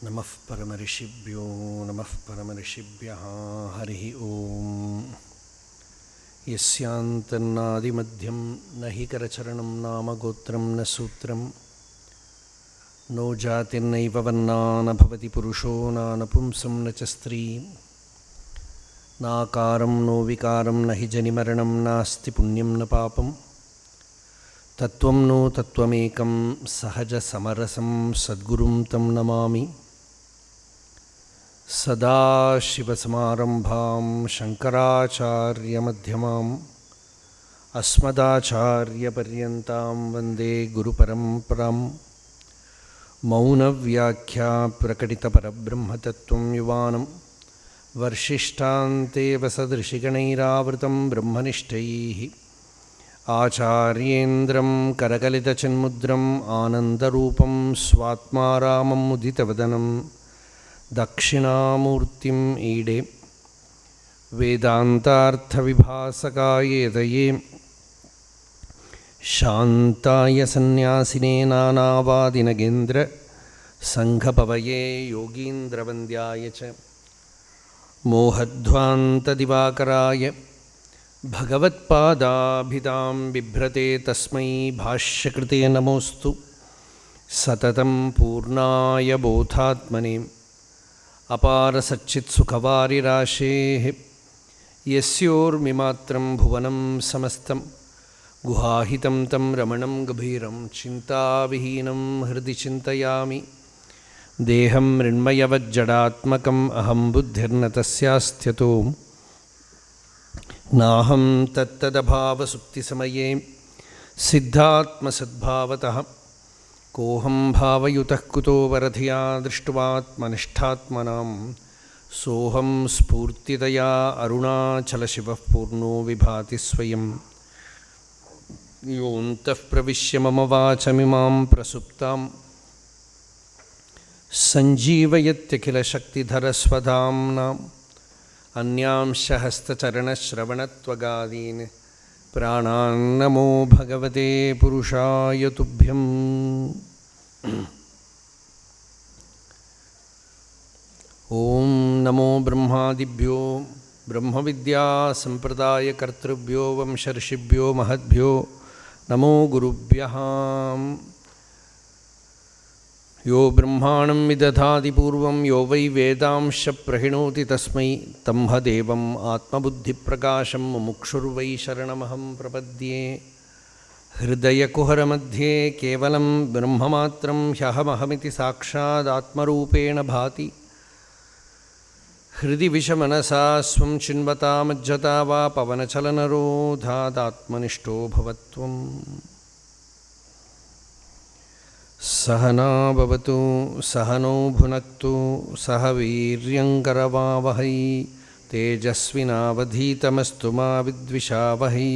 नमः परमऋषिभ्यो नमः परमऋषिभ्यः हरिः ओम्। यस्यान्तन्नादिमध्यं न हि करचरणं नाम गोत्रं न सूत्रं नो जातिर्नैव वर्णा न भवति पुरुषो नानपुंसं न च स्त्री नाकारं नो विकारं न हि जनिमरणं नास्ति पुण्यं न पापं तत्त्वं नो तत्त्वमेकं सहजसमरसं सद्गुरुं तं नमामि। सदाशिवसमारम्भां शङ्कराचार्यमध्यमाम् अस्मदाचार्यपर्यन्तां वन्दे गुरुपरम्परां। मौनव्याख्या प्रकटितपरब्रह्मतत्त्वं युवानं वर्षिष्ठान्तेव सदृशिगणैरावृतं ब्रह्मनिष्ठैः आचार्येन्द्रं करकलितचिन्मुद्रम् आनन्दरूपं स्वात्मारामं मुदितवदनं दक्षिणामूर्तिम् ईडे वेदान्तार्थविभासकायेदये शान्ताय सन्न्यासिने नानावादिनगेन्द्र संघपवये योगीन्द्रवन्द्याय च मोहध्वान्तदिवाकराय भगवत्पादाभिधां बिभ्रते तस्मै भाष्यकृते नमोऽस्तु। सततं पूर्णाय बोधात्मने अपारसच्चित्सुखवारिराशेः यस्योर्मिमात्रं भुवनं समस्तं गुहाहितं तं रमणं गभीरं चिन्ताविहीनं हृदि चिन्तयामि। देहं मृण्मयवज्जडात्मकम् अहं बुद्धिर्न तस्यास्त्यतो नाहं तत्तदभावसुप्तिसमये सिद्धात्मसद्भावतः कोहं भावयुतः कुतो वरधिया दृष्ट्वात्मनिष्ठात्मनां सोहं स्फूर्तितया अरुणाचलशिवः पूर्णो विभाति स्वयं योऽन्तः प्रविश्य मम वाचमिमां प्रसुप्तां सञ्जीवयत्यखिलशक्तिधरस्वधाम्नाम् अन्यांशहस्तचरणश्रवणत्वगादीन् प्राणान्नमो भगवते पुरुषाय तुभ्यम्। ॐ नमो ब्रह्मादिभ्यो ब्रह्मविद्यासम्प्रदायकर्तृभ्यो वंशर्षिभ्यो महद्भ्यो नमो गुरुभ्यः। यो ब्रह्माणं विदधाति पूर्वं यो वै वेदांश प्रणोति तस्मै तंहदेवम् आत्मबुद्धिप्रकाशं मुमुक्षुर्वै शरणमहं प्रपद्ये। हृदयकुहरमध्ये केवलं ब्रह्ममात्रं ह्यहमहमिति साक्षादात्मरूपेण भाति। हृदि विषमनसा स्वं चिन्वता मज्जता वा पवनचलनरोधादात्मनिष्ठो भवत्वम्। सहना भवतु सहनौ भुनक्तु सह वीर्यङ्करवावहै तेजस्विनावधीतमस्तु मा विद्विषावहै।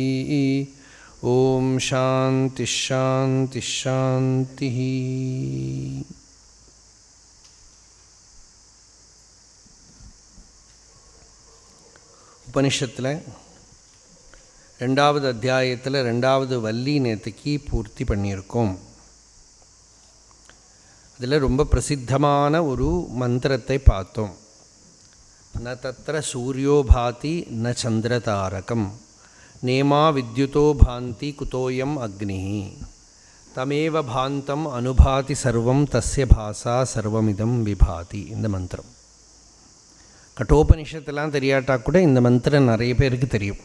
ॐ शान्तिः शान्तिः शान्तिः। உபனிஷத்தில் ரெண்டாவது அத்தியாயத்தில் ரெண்டாவது வள்ளி நேற்றுக்கு பூர்த்தி பண்ணியிருக்கோம். அதில் ரொம்ப பிரசித்தமான ஒரு மந்திரத்தை பார்த்தோம். ந தத்ர சூரியோ பாதி ந சந்திரதாரகம் நேமா வித்யுதோ பாந்தி குதோயம் அக்னி தமேவ பாந்தம் அனுபாதி சர்வம் தஸ்ய பாசா சர்வமிதம் விபாதி. இந்த மந்திரம் கட்டோபனிஷத்துலாம் தெரியாட்டா கூட இந்த மந்திரம் நிறைய பேருக்கு தெரியும்.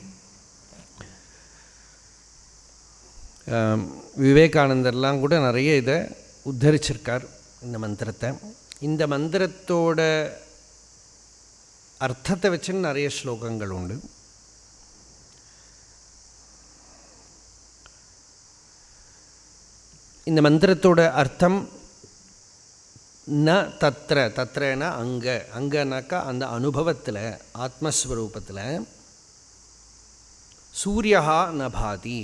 விவேகானந்தர்லாம் கூட நிறைய இதை உத்தரிச்சிருக்கார் இந்த மந்திரத்தை. இந்த மந்திரத்தோட அர்த்தத்தை வச்சுன்னு நிறைய ஸ்லோகங்கள் உண்டு. இந்த மந்திரத்தோட அர்த்தம் ந தத்ர, தத்ரனா அங்கே, அங்கனாக்கா அந்த அனுபவத்தில் ஆத்மஸ்வரூபத்தில் சூரியஹா ந பாதி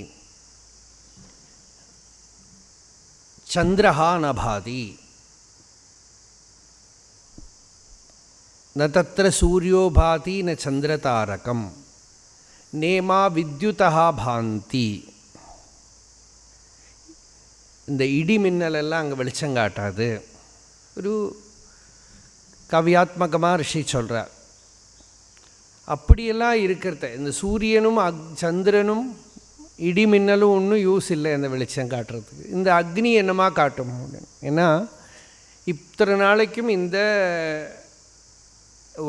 சந்திரஹா ந பாதி. ந தத்ர சூரியோ பாதி ந சந்திரதாரகம் நேமா வித்யுதா பாந்தி. இந்த இடி மின்னலெல்லாம் அங்கே வெளிச்சங்காட்டாது. ஒரு காவியாத்மகமாக ரிஷி சொல்கிறார். அப்படியெல்லாம் இருக்கிறத இந்த சூரியனும் சந்திரனும் இடி மின்னலும் ஒன்றும் யூஸ் இல்லை இந்த வெளிச்சம் காட்டுறதுக்கு. இந்த அக்னி என்னமா காட்டும்? ஏன்னா இத்தனை நாளைக்கும் இந்த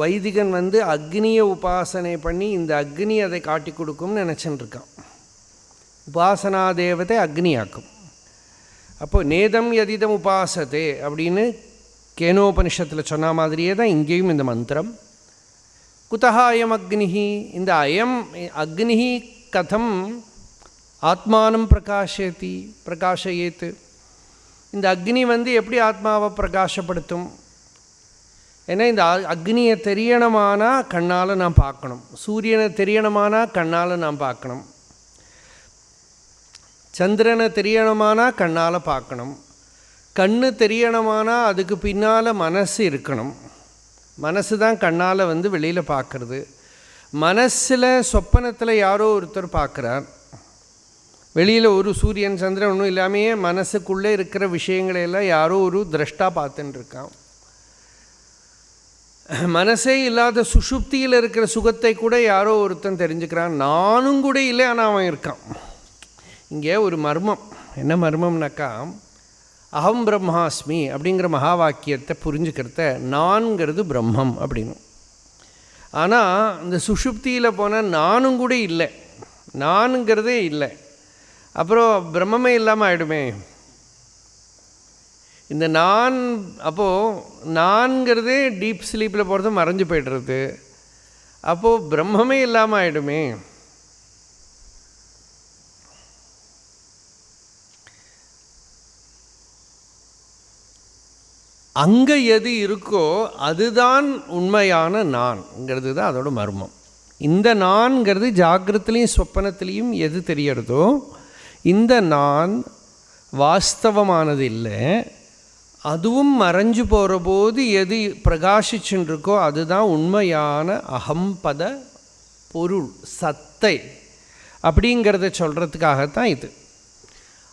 வைதிகன் அக்னியை உபாசனை பண்ணி இந்த அக்னி அதை காட்டி கொடுக்கும்னு நினச்சின்னு இருக்கான். உபாசனா தேவதை அக்னியாக்கும். அப்போது நேதம் யதிதம் உபாசத்தே அப்படின்னு கேனோபனிஷத்தில் சொன்ன மாதிரியே தான் இங்கேயும் இந்த மந்திரம். குதஹா அயம் அக்னிஹி, இந்த அயம் அக்னிஹி கதம் ஆத்மானம் பிரகாஷயேத், இந்த அக்னி எப்படி ஆத்மாவை பிரகாசப்படுத்தும்? ஏன்னா இந்த அக்னியை தெரியணுமானா கண்ணால் நான் பார்க்கணும், சூரியனை தெரியணுமானா கண்ணால் நான் பார்க்கணும், சந்திரனை தெரியணுமானா கண்ணால் பார்க்கணும், கண்ணு தெரியணுமானா அதுக்கு பின்னால் மனசு இருக்கணும். மனசு தான் கண்ணால் வெளியில் பார்க்குறது. மனசில் சொப்பனத்தில் யாரோ ஒருத்தர் பார்க்குறார். வெளியில் ஒரு சூரியன் சந்திரன் ஒன்றும் இல்லாமையே மனசுக்குள்ளே இருக்கிற விஷயங்களையெல்லாம் யாரோ ஒரு திரஷ்டா பார்த்துட்டு இருக்கான். மனசே இல்லாத சுஷுப்தியில் இருக்கிற சுகத்தை கூட யாரோ ஒருத்தன் தெரிஞ்சுக்கிறான். நானும் கூட இல்லை, ஆனால் அவன் இருக்கான். இங்கே ஒரு மர்மம். என்ன மர்மம்னாக்கா, அகம் பிரம்மாஸ்மி அப்படிங்கிற மகா வாக்கியத்தை புரிஞ்சுக்கிறத நான்கிறது பிரம்மம் அப்படின்னு. ஆனால் இந்த சுஷுப்தியில் போனால் நானும் கூட இல்லை, நானுங்கிறதே இல்லை, அப்புறம் பிரம்மமே இல்லாமல் ஆகிடுமே. இந்த நான் அப்போது நான்கிறதே டீப் ஸ்லீப்பில் போகிறது மறைஞ்சு போய்டுறது. அப்போது பிரம்மமே இல்லாமல் ஆகிடுமே. அங்கே எது இருக்கோ அதுதான் உண்மையான நான்ங்கிறது தான் அதோட மர்மம். இந்த நான்கிறது ஜாகிரத்திலையும் சொப்பனத்திலையும் எது தெரியறதோ இந்த நான் வாஸ்தவமானது இல்லை. அதுவும் மறைஞ்சு போகிற போது எது பிரகாசிச்சுன்னு இருக்கோ அதுதான் உண்மையான அகம்பத பொருள், சத்தை அப்படிங்கிறத சொல்கிறதுக்காகத்தான் இது.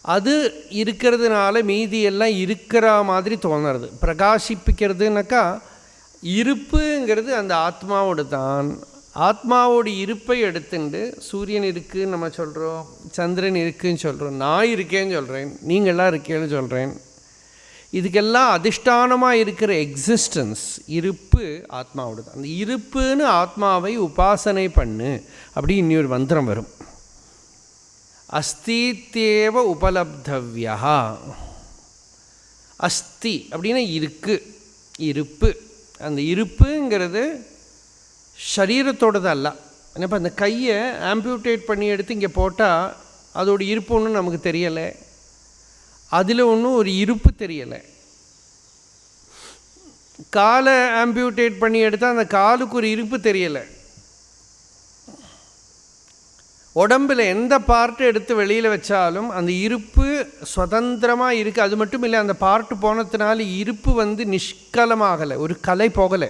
அது இருக்கிறதுனால மீதியெல்லாம் இருக்கிற மாதிரி தோணுறது. பிரகாசிப்பிக்கிறதுனாக்கா இருப்புங்கிறது அந்த ஆத்மாவோடு தான். ஆத்மாவோட இருப்பை எடுத்துட்டு சூரியன் இருக்குதுன்னு நம்ம சொல்கிறோம், சந்திரன் இருக்குதுன்னு சொல்கிறோம், நான் இருக்கேன்னு சொல்கிறேன், நீங்கள்லாம் இருக்கேன்னு சொல்கிறேன். இதுக்கெல்லாம் அதிஷ்டானமாக இருக்கிற எக்ஸிஸ்டன்ஸ் இருப்பு ஆத்மாவோடு தான். அந்த இருப்புன்னு ஆத்மாவை உபாசனை பண்ணு அப்படி இன்னொரு மந்திரம் வரும். அஸ்தித்யேவ உபலப்தவ்யா. அஸ்தி அப்படின்னா இருக்கு, இருப்பு. அந்த இருப்புங்கிறது சரீரத்தோடது அல்ல. இப்போ அந்த கையை ஆம்பியூட்டேட் பண்ணி எடுத்து இங்கே போட்டால் அதோட இருப்பு ஒன்றும் நமக்கு தெரியலை, அதில் ஒன்றும் ஒரு இருப்பு தெரியலை. காலை ஆம்பியூட்டேட் பண்ணி எடுத்தால் அந்த காலுக்கு ஒரு இருப்பு தெரியலை. உடம்பில் எந்த பார்ட்டு எடுத்து வெளியில் வச்சாலும் அந்த இருப்பு சுதந்திரமாக இருக்குது. அது மட்டும் இல்லை, அந்த பார்ட்டு போனதுனால இருப்பு நிஷ்கலமாகலை, ஒரு கலை போகலை.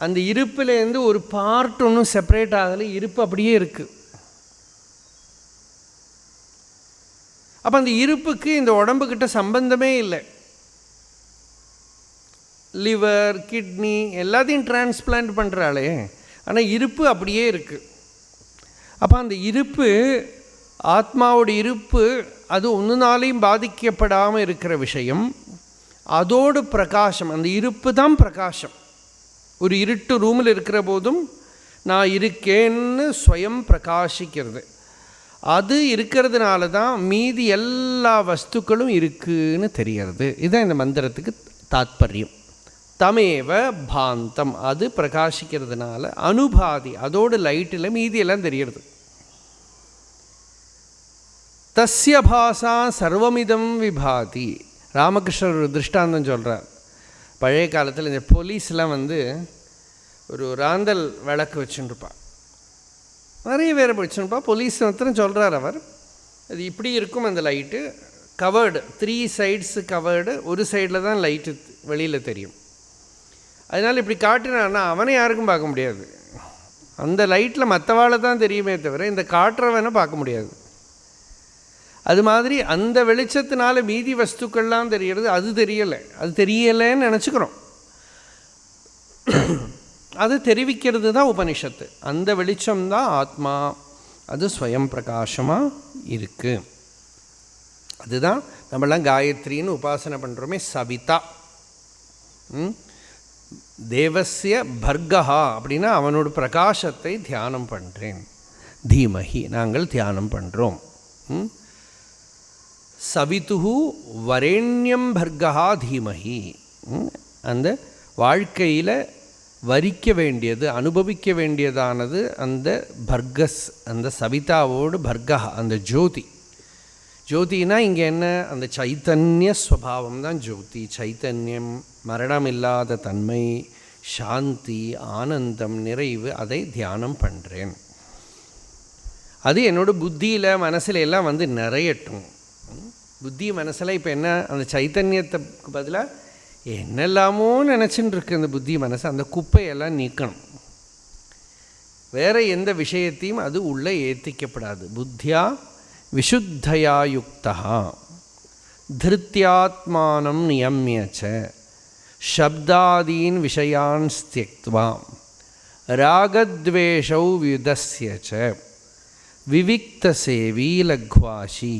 அந்த இருப்பிலேருந்து ஒரு பார்ட் ஒன்றும் செப்பரேட் ஆகலை, இருப்பு அப்படியே இருக்குது. அப்போ அந்த இருப்புக்கு இந்த உடம்புக்கிட்ட சம்பந்தமே இல்லை. லிவர், கிட்னி எல்லாத்தையும் டிரான்ஸ்பிளான்ட் பண்ணுறாளே, ஆனால் இருப்பு அப்படியே இருக்குது. அப்போ அந்த இருப்பு, ஆத்மாவோட இருப்பு, அது ஒன்றுனாலையும் பாதிக்கப்படாமல் இருக்கிற விஷயம். அதோடு பிரகாசம், அந்த இருப்பு தான் பிரகாசம். ஒரு இருட்டு ரூமில் இருக்கிற போதும் நான் இருக்கேன்னு ஸ்வயம் பிரகாசிக்கிறது. அது இருக்கிறதுனால தான் மீதி எல்லா வஸ்துக்களும் இருக்குன்னு தெரிகிறது. இதுதான் இந்த மந்திரத்துக்கு தாத்பரியம். தமேவ பாந்தம், அது பிரகாசிக்கிறதுனால அனுபாதி, அதோடு லைட்டில் மீதி எல்லாம் தெரிகிறது. தஸ்ய பாசா சர்வமிதம் விபாதி. ராமகிருஷ்ணர் ஒரு திருஷ்டாந்தம் சொல்கிறார். பழைய காலத்தில் இந்த போலீஸ்லாம் ஒரு ராந்தல் விளக்கு வச்சுருப்பாள், நிறைய பேர் வச்சுருப்பா. போலீஸ் சொல்கிறார் அவர், அது இப்படி இருக்கும் அந்த லைட்டு, கவர்டு, 3 சைட்ஸு கவர்டு, ஒரு சைடில் தான் லைட்டு வெளியில் தெரியும். அதனால் இப்படி காட்டினான்னா அவனை யாருக்கும் பார்க்க முடியாது. அந்த லைட்டில் மற்றவாளை தான் தெரியுமே தவிர இந்த காட்டுறவனை பார்க்க முடியாது. அது மாதிரி அந்த வெளிச்சத்தினால மீதி வஸ்துக்கள்லாம் தெரிகிறது, அது தெரியலை. அது தெரியலைன்னு நினச்சிக்கிறோம். அது தெரிவிக்கிறது தான் உபனிஷத்து. அந்த வெளிச்சம்தான் ஆத்மா. அது ஸ்வயம் பிரகாசமாக இருக்குது. அதுதான் நம்மளாம் காயத்ரின்னு உபாசனை பண்ணுறோமே, சவிதா. தேவஸ்ய பர்கஹா அப்படின்னா அவனோட பிரகாசத்தை தியானம் பண்ணுறேன். தீமஹி நாங்கள் தியானம் பண்ணுறோம். சவிதுஹு வரேண்யம் பர்கஹா தீமஹி. அந்த வாழ்க்கையில் வரிக்க வேண்டியது, அனுபவிக்க வேண்டியதானது அந்த பர்கஸ், அந்த சவிதாவோடு பர்கஹா, அந்த ஜோதி. ஜோதினா இங்கே என்ன? அந்த சைத்தன்ய ஸ்வபாவம் தான் ஜோதி. சைத்தன்யம், மரணம் இல்லாத தன்மை, சாந்தி, ஆனந்தம், நிறைவு, அதை தியானம் பண்ணுறேன். அது என்னோடய புத்தியில் மனசில் எல்லாம் வந்து நிறையட்டும். புத்தி மனசில் இப்போ என்ன, அந்த சைத்தன்யத்துக்கு பதிலாக என்னெல்லாமோ நினச்சின்னு இருக்கு அந்த புத்தி மனசு. அந்த குப்பையெல்லாம் நீக்கணும். வேறு எந்த விஷயத்தையும் அது உள்ளே ஏற்றிக்கப்படாது. புத்தியா விஷுத்தயா யுக்தா திருத்தியாத்மானம் நியமியச்ச சப்தாதீன் விஷயான் ஸ்த்யக்த்வா ராகத்வேஷௌ வியுதஸ்யச்ச விவிக்தசேவி லக்வாஷி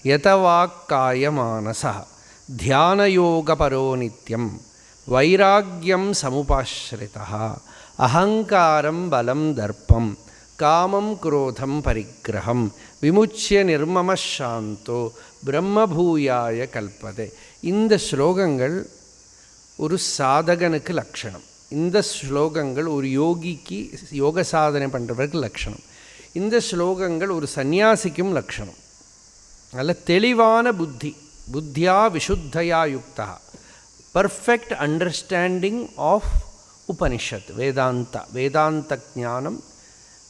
யதவாக்காயமானசா தியானயோகபரோ நித்யம் வைராக்கியம் சமுபாஸ்ரிதா அஹங்காரம் பலம் தர்ப்பம் காமம் குரோதம் பரிக்கிரகம் விமுச்சிய நிர்மமசாந்தோ பிரம்மபூயாய கல்பதே. இந்த ஸ்லோகங்கள் ஒரு சாதகனுக்கு லட்சணம். இந்த ஸ்லோகங்கள் ஒரு யோகிக்கு, யோக சாதனை பண்ணுறவருக்கு லட்சணம். இந்த ஸ்லோகங்கள் ஒரு சந்நியாசிக்கும் லட்சணம். நல்ல தெளிவான புத்தி, புத்தியா விஷுத்தயா யுக்தா, perfect understanding of Upanishad, Vedanta, Vedanta ஞானம்,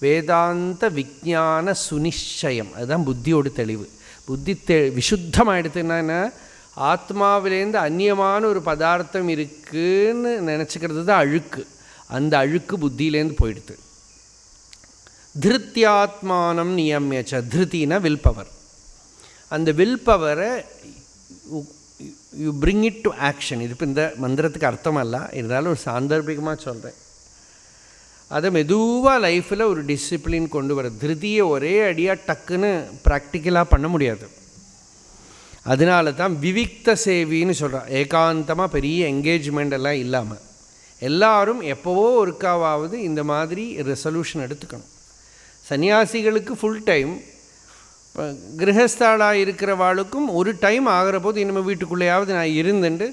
வேதாந்த விஞ்ஞான சுனிச்சயம். அதுதான் புத்தியோட தெளிவு. புத்தி விஷுத்தமாகிடுதுன்னா என்ன, ஆத்மாவிலேருந்து அந்நியமான ஒரு பதார்த்தம் இருக்குன்னு நினச்சிக்கிறது தான் அழுக்கு. அந்த அழுக்கு புத்தியிலேருந்து போயிடுது. திருத்தியாத்மானம் நியமியச்ச. திருத்தினா வில் பவர். அந்த வில் பவரை you bring it to action. இது இப்போ இந்த மந்திரத்துக்கு அர்த்தம் அல்ல, இருந்தாலும் ஒரு சாந்தர்பிகமாக சொல்கிறேன். அதை மெதுவாக லைஃப்பில் ஒரு டிசிப்ளின் கொண்டு வர. திருதியை ஒரே அடியாக டக்குன்னு ப்ராக்டிக்கலாக பண்ண முடியாது. அதனால தான் விவிக்த சேவின்னு சொல்கிறான். ஏகாந்தமாக பெரிய என்கேஜ்மெண்ட் எல்லாம் இல்லாமல் எல்லாரும் எப்போவோ ஒருக்காவது இந்த மாதிரி ரெசல்யூஷன் எடுத்துக்கணும். சன்னியாசிகளுக்கு ஃபுல் டைம், கிரகஸ்தாளாக இருக்கிறவாளுக்கும் ஒரு டைம் ஆகிற போது இனிமேல் வீட்டுக்குள்ளேயாவது நான் இருந்துட்டு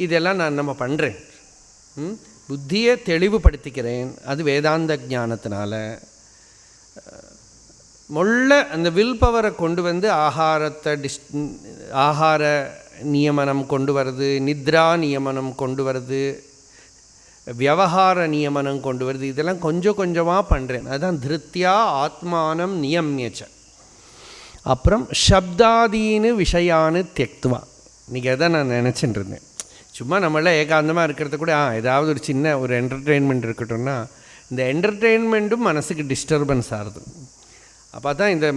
இதெல்லாம் நம்ம பண்ணுறேன், புத்தியை தெளிவுபடுத்திக்கிறேன். அது வேதாந்த ஞானத்தினால. அந்த வில் பவரை கொண்டு வந்து ஆகார நியமனம் கொண்டு வருது, நித்ரா நியமனம் கொண்டு வருது, வியவஹார நியமனம் கொண்டு வருது. இதெல்லாம் கொஞ்சம் கொஞ்சமாக பண்ணுறேன். அதுதான் திருத்தியா ஆத்மானம் நியமியச்ச. அப்புறம் சப்தாதீனு விஷயானு தியக்துவா. இன்றைக்கி எதை நான் நினச்சிட்டு இருந்தேன், சும்மா நம்மளாம் ஏகாந்தமாக இருக்கிறத கூட ஏதாவது ஒரு சின்ன ஒரு என்டர்டெயின்மெண்ட் இருக்கட்டும்னா, இந்த என்டர்டெயின்மெண்ட்டும் மனசுக்கு டிஸ்டர்பன்ஸ் ஆகுது. அப்போ தான் இந்த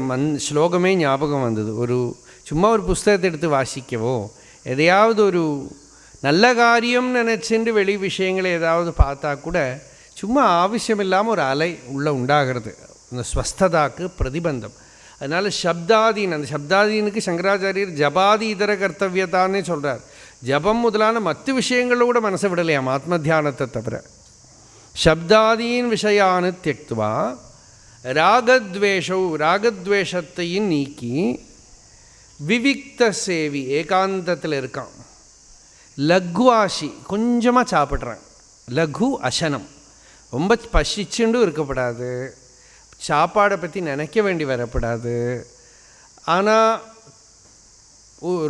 ஸ்லோகமே ஞாபகம் வந்தது. சும்மா ஒரு புஸ்தகத்தை எடுத்து வாசிக்கவோ, எதையாவது ஒரு நல்ல காரியம் நினச்சிட்டு வெளி விஷயங்களை ஏதாவது பார்த்தா கூட சும்மா ஆവശ്யம் இல்லாமல் ஒரு அலை உள்ளே உண்டாகிறது. அந்த ஸ்வஸ்ததாக்கு பிரதிபந்தம். அதனால் சப்தாதீன், அந்த சப்தாதீனுக்கு சங்கராச்சாரியர் ஜபாதி இதர கர்த்தவியத்தானே சொல்கிறார். ஜபம் முதலான மற்ற விஷயங்களோட மனசை விடலையாம், ஆத்ம தியானத்தை தவிர. சப்தாதீன் விஷயானு தியக்துவா ராகத்வேஷௌ, ராகத்வேஷத்தையும் நீக்கி விவிக்த சேவி, ஏகாந்தத்தில் இருக்கான். லக்வாஷி, கொஞ்சமாக சாப்பிட்றான். லகு அசனம், ரொம்ப பசிச்சுண்டும் இருக்கப்படாது, சாப்பாடை பற்றி நினைக்க வேண்டி வரப்படாது, ஆனால்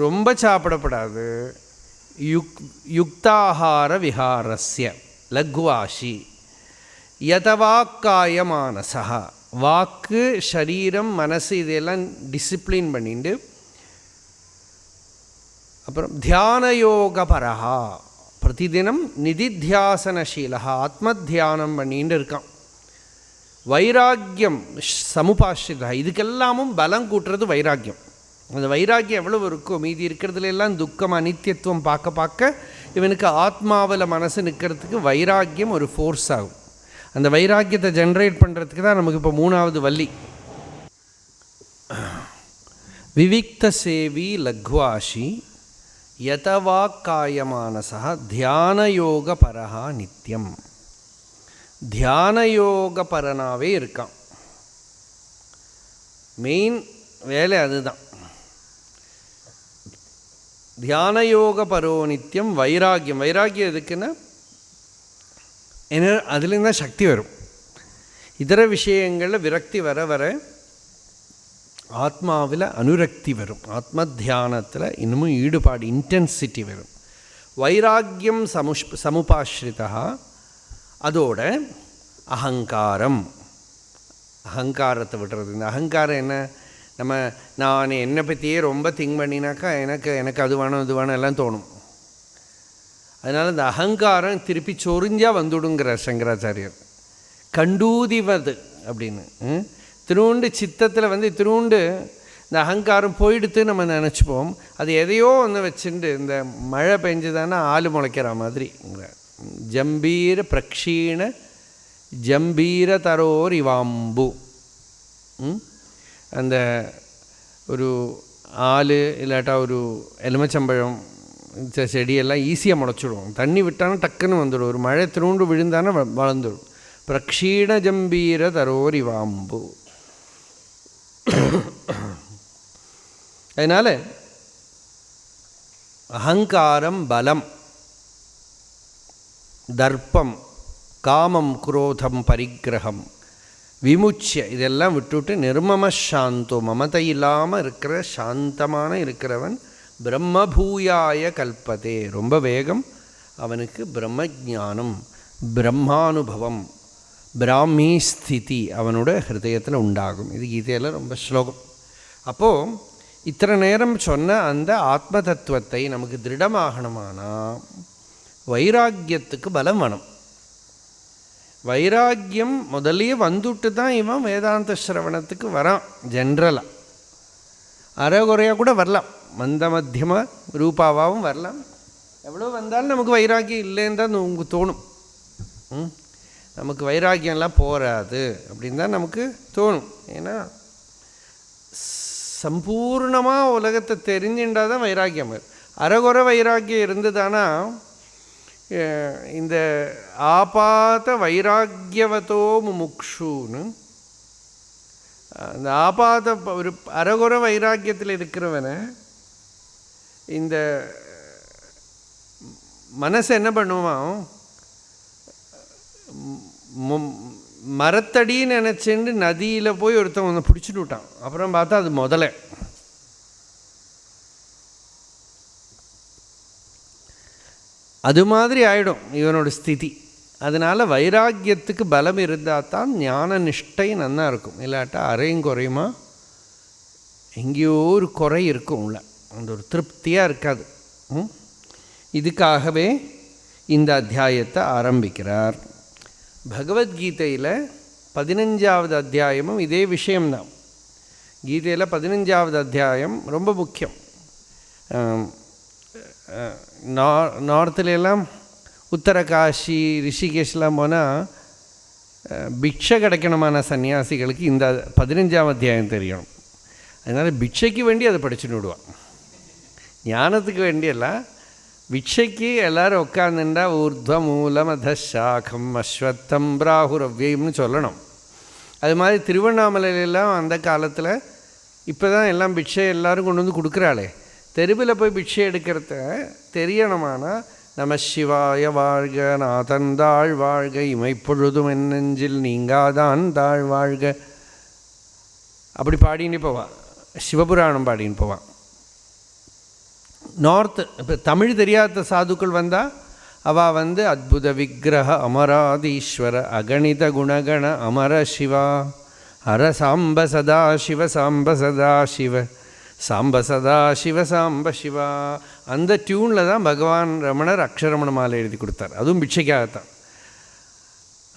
ரொம்ப சாப்பிடப்படாது. யுக்தாஹார விஹாரஸ்ய லக்வாஷி யதவாக்காய மானசா. வாக்கு, சரீரம், மனசு இதெல்லாம் டிசிப்ளின் பண்ணிட்டு, அப்புறம் தியானயோகபரஹா, பிரதிதினம் நிதித்தியாசனசீலா, ஆத்ம தியானம் பண்ணிட்டு இருக்கான். வைராக்கியம் சமுபாஸ்ரிதா, இதுக்கெல்லாமும் பலம் கூட்டுறது வைராக்கியம். அந்த வைராக்கியம் எவ்வளவு இருக்கோ மீதி இருக்கிறதுல எல்லாம் துக்கம் அனித்தியத்துவம் பார்க்க பார்க்க இவனுக்கு ஆத்மாவில் மனசு நிற்கிறதுக்கு வைராக்கியம் ஒரு ஃபோர்ஸ் ஆகும். அந்த வைராக்கியத்தை ஜென்ரேட் பண்ணுறதுக்கு தான் நமக்கு இப்போ 3வது வள்ளி. விவிக்த சேவி லக்வாஷி யதவாக்காயமானசா தியானயோக பரஹா நித்தியம். தியானயோக பரனாவே இருக்கான். மெயின் வேலை அதுதான். தியானயோக பரோ நித்தியம். வைராக்கியம், வைராக்கியம் எதுக்குன்னா அதுலேருந்து தான் சக்தி வரும். இதர விஷயங்களில் விரக்தி வர வர ஆத்மாவில் அனுரக்தி வரும். ஆத்ம தியானத்தில் இன்னமும் ஈடுபாடு, இன்டென்சிட்டி வரும். வைராக்கியம் சமுபாஸ்ரிதா. அதோட அகங்காரம், அகங்காரத்தை விடுறது. இந்த அகங்காரம் என்ன, நான் என்னை பற்றியே ரொம்ப திங்க் பண்ணினாக்கா எனக்கு அது வேணும் இது வேணும் எல்லாம் தோணும். அதனால் இந்த அகங்காரம் திருப்பி சொரிஞ்சால் வந்துடுங்கிறார் சங்கராச்சாரியர். கண்டூதிவது அப்படின்னு திருவுண்டு சித்தத்தில் திருவுண்டு இந்த அகங்காரம் போயிடுத்து நம்ம நினச்சிப்போம். அது எதையோ ஒன்று வச்சுட்டு இந்த மழை பெஞ்சுதானே ஆள் முளைக்கிற மாதிரிங்கிற ஜம்பீர பிரக்ஷீண ஜம்பீர தரோர் இவாம்பு. அந்த ஒரு ஆள் இல்லாட்டா ஒரு எலுமிச்சம்பழம் செடியெல்லாம் ஈஸியாக முளைச்சிடுவோம். தண்ணி விட்டாலும் டக்குன்னு வந்துடும். ஒரு மழை திருவுண்டு விழுந்தானே வளர்ந்துடும். பிரக்ஷீண ஜம்பீர தரோர் இவாம்பு. அதனால் அகங்காரம், பலம், தர்ப்பம், காமம், குரோதம், பரிகிரகம், விமுச்சிய இதெல்லாம் விட்டுவிட்டு நிர்மம சாந்தோ மமதை இல்லாமல் இருக்கிற சாந்தமான இருக்கிறவன் பிரம்மபூயாய கல்பதே. ரொம்ப வேகம் அவனுக்கு பிரம்மஜானம், பிரம்மானுபவம், பிராமி ஸ்திதி அவனோட ஹிருதயத்தில் உண்டாகும். இது கீதையில் ரொம்ப ஸ்லோகம். அப்போது இத்தனை நேரம் சொன்ன அந்த ஆத்ம தத்துவத்தை நமக்கு திருடமாகணுமானா வைராக்கியத்துக்கு பலம் வேணும். வைராக்கியம் முதல்லையே வந்துட்டு தான் இவன் வேதாந்த சிரவணத்துக்கு வரான். ஜென்ரலாக அரைகுறையாக கூட வரலாம், மந்த மத்தியம ரூபாவாகவும் வரலாம். எவ்வளோ வந்தாலும் நமக்கு வைராக்கியம் இல்லைன்னு தான் உங்களுக்கு தோணும். நமக்கு வைராக்கியம்லாம் போகாது அப்படின்னு தான் நமக்கு தோணும். ஏன்னா சம்பூர்ணமாக உலகத்தை தெரிஞ்சுட்டால் தான் வைராக்கியம். அரைகுறை வைராக்கியம் இருந்ததானா இந்த ஆபாத வைராக்கியவதோ முமுக்ஷுன்னு, அந்த ஆபாத ஒரு அரைகுறை வைராக்கியத்தில் இருக்கிறவனை இந்த மனசு என்ன பண்ணுவான், மரத்தடின்னு நினச்சிட்டு நதியில் போய் ஒருத்தன் ஒன்று பிடிச்சிட்டு விட்டான். அப்புறம் பார்த்தா அது முதல்ல அது மாதிரி ஆகிடும் இவனோட ஸ்திதி. அதனால் வைராக்கியத்துக்கு பலம் இருந்தால் தான் ஞான நிஷ்டை நல்லா இருக்கும். இல்லாட்டா அரையும் குறையுமா எங்கேயோ ஒரு குறை இருக்கும் உள்ள, அந்த ஒரு திருப்தியாக இருக்காது. இதுக்காகவே இந்த அத்தியாயத்தை ஆரம்பிக்கிறார். பகவத்கீதையில் 15வது அத்தியாயமும் இதே விஷயம்தான். கீதையில் 15வது அத்தியாயம் ரொம்ப முக்கியம். நார்த்துலாம் உத்தரகாஷி ரிஷிகேஷ்லாம் போனால் பிக்ஷை கிடைக்கணுமான சன்னியாசிகளுக்கு இந்த 15ஆம் அத்தியாயம் தெரியணும். அதனால் பிக்ஷைக்கு வேண்டி அதை படிச்சுட்டு விடுவான். ஞானத்துக்கு வேண்டியெல்லாம் பிக்ஷைக்கு எல்லோரும் உட்காந்துண்டா ஊர்த்வ மூலம் அதஷாகம் அஸ்வத்தம் பிராகுரவ்யம்னு சொல்லணும். அது மாதிரி திருவண்ணாமலையிலெல்லாம் அந்த காலத்தில் இப்போ தான் எல்லாம் பிக்ஷை எல்லோரும் கொண்டு வந்து கொடுக்குறாளே, தெருவில் போய் பிக்ஷை எடுக்கிறத தெரியணுமானா நம சிவாய வாழ்க, நாதன் தாழ் வாழ்க, இமைப்பொழுதும் என் நெஞ்சில் நீங்காதான் தாழ் வாழ்க, அப்படி பாடின்னு போவான். சிவபுராணம் பாடின்னு போவான். நார்த்து இப்போ தமிழ் தெரியாத சாதுக்கள் வந்தால் அவள் அத்புத விக்கிரக அமராதீஸ்வர அகணித குணகண அமர சிவா ஹர சாம்ப சதா சிவ சாம்ப சதா சிவ சாம்ப சதா சிவ சாம்ப சிவா, அந்த டியூனில் தான் பகவான் ரமணர் அக்ஷரமண மாலை எழுதி கொடுத்தார். அதுவும் பிட்சைக்காகத்தான்.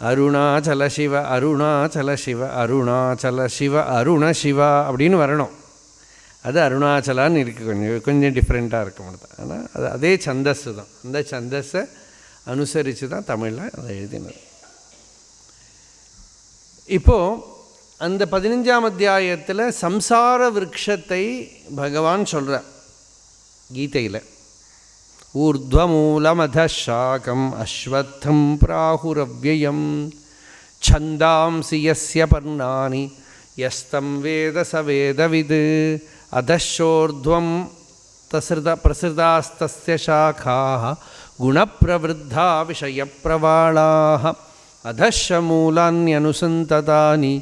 அருணாச்சல சிவ அருணாச்சல சிவ அருணாச்சல சிவ அருண சிவா அப்படின்னு வரணும். அது அருணாச்சலான்னு இருக்குது, கொஞ்சம் டிஃப்ரெண்ட்டாக இருக்க மாட்டேன். ஆனால் அது அதே சந்தஸ்ஸு தான். அந்த சந்தஸை அனுசரித்து தான் தமிழில் அதை எழுதினது. இப்போது அந்த 15ஆம் அத்தியாயத்தில் சம்சார விருட்சத்தை பகவான் சொல்கிறார் கீதையில். ஊர்த்வமூலமதசாகம் அஸ்வத்தம் பிராஹுரவ்யயம் சந்தாம்சி யஸ்ய பர்ணானி யஸ்தம் வேத ச வேதவித் அதஷோர்த்வம் பிரசிருதாஸ்தஸ்ய சாகாः குணப்பிரவருத்தா விஷயப்பிரவாளாः அதஷ மூலான்யனுசந்ததானி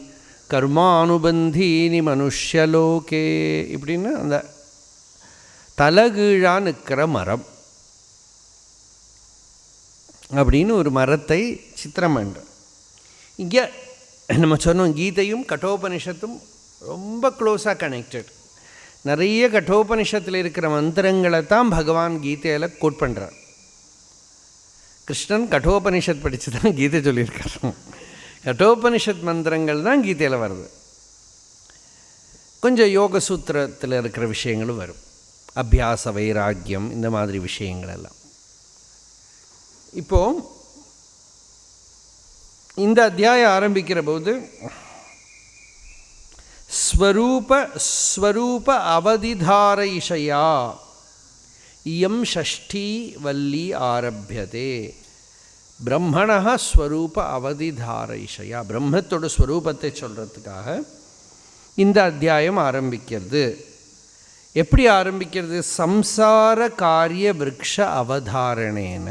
கர்மானுபந்தீனி மனுஷ்யலோகே. இப்படின்னு அந்த தலகீழாக நிற்கிற மரம் அப்படின்னு ஒரு மரத்தை சித்திரம் வேண்டும். இங்கே நம்ம சொன்னோம் கீதையும் கட்டோபனிஷத்தும் ரொம்ப க்ளோஸாக கனெக்டட். நிறைய கட்டோபனிஷத்தில் இருக்கிற மந்திரங்களை தான் பகவான் கீதையில் கோட் பண்ணுறார். கிருஷ்ணன் கட்டோபனிஷத் படித்து தான் கீதை சொல்லியிருக்காரு. கட்டோபனிஷத் மந்திரங்கள் தான் கீதையில் வருது. கொஞ்சம் யோக சூத்திரத்தில் இருக்கிற விஷயங்களும் வரும், அபியாச வைராக்கியம் இந்த மாதிரி விஷயங்கள் எல்லாம். இப்போது இந்த அத்தியாயம் ஆரம்பிக்கிற போது ஸ்வரூப அவதிதாரைஷயா இயம் ஷஷ்டி வல்லி ஆரம்பியதே. பிரம்மணः ஸ்வரூப அவதிதாரைஷயா, பிரம்மத்தோட ஸ்வரூபத்தை சொல்கிறதுக்காக இந்த அத்தியாயம் ஆரம்பிக்கிறது. எப்படி ஆரம்பிக்கிறது? சம்சார காரிய விருக்ஷ அவதாரணேன.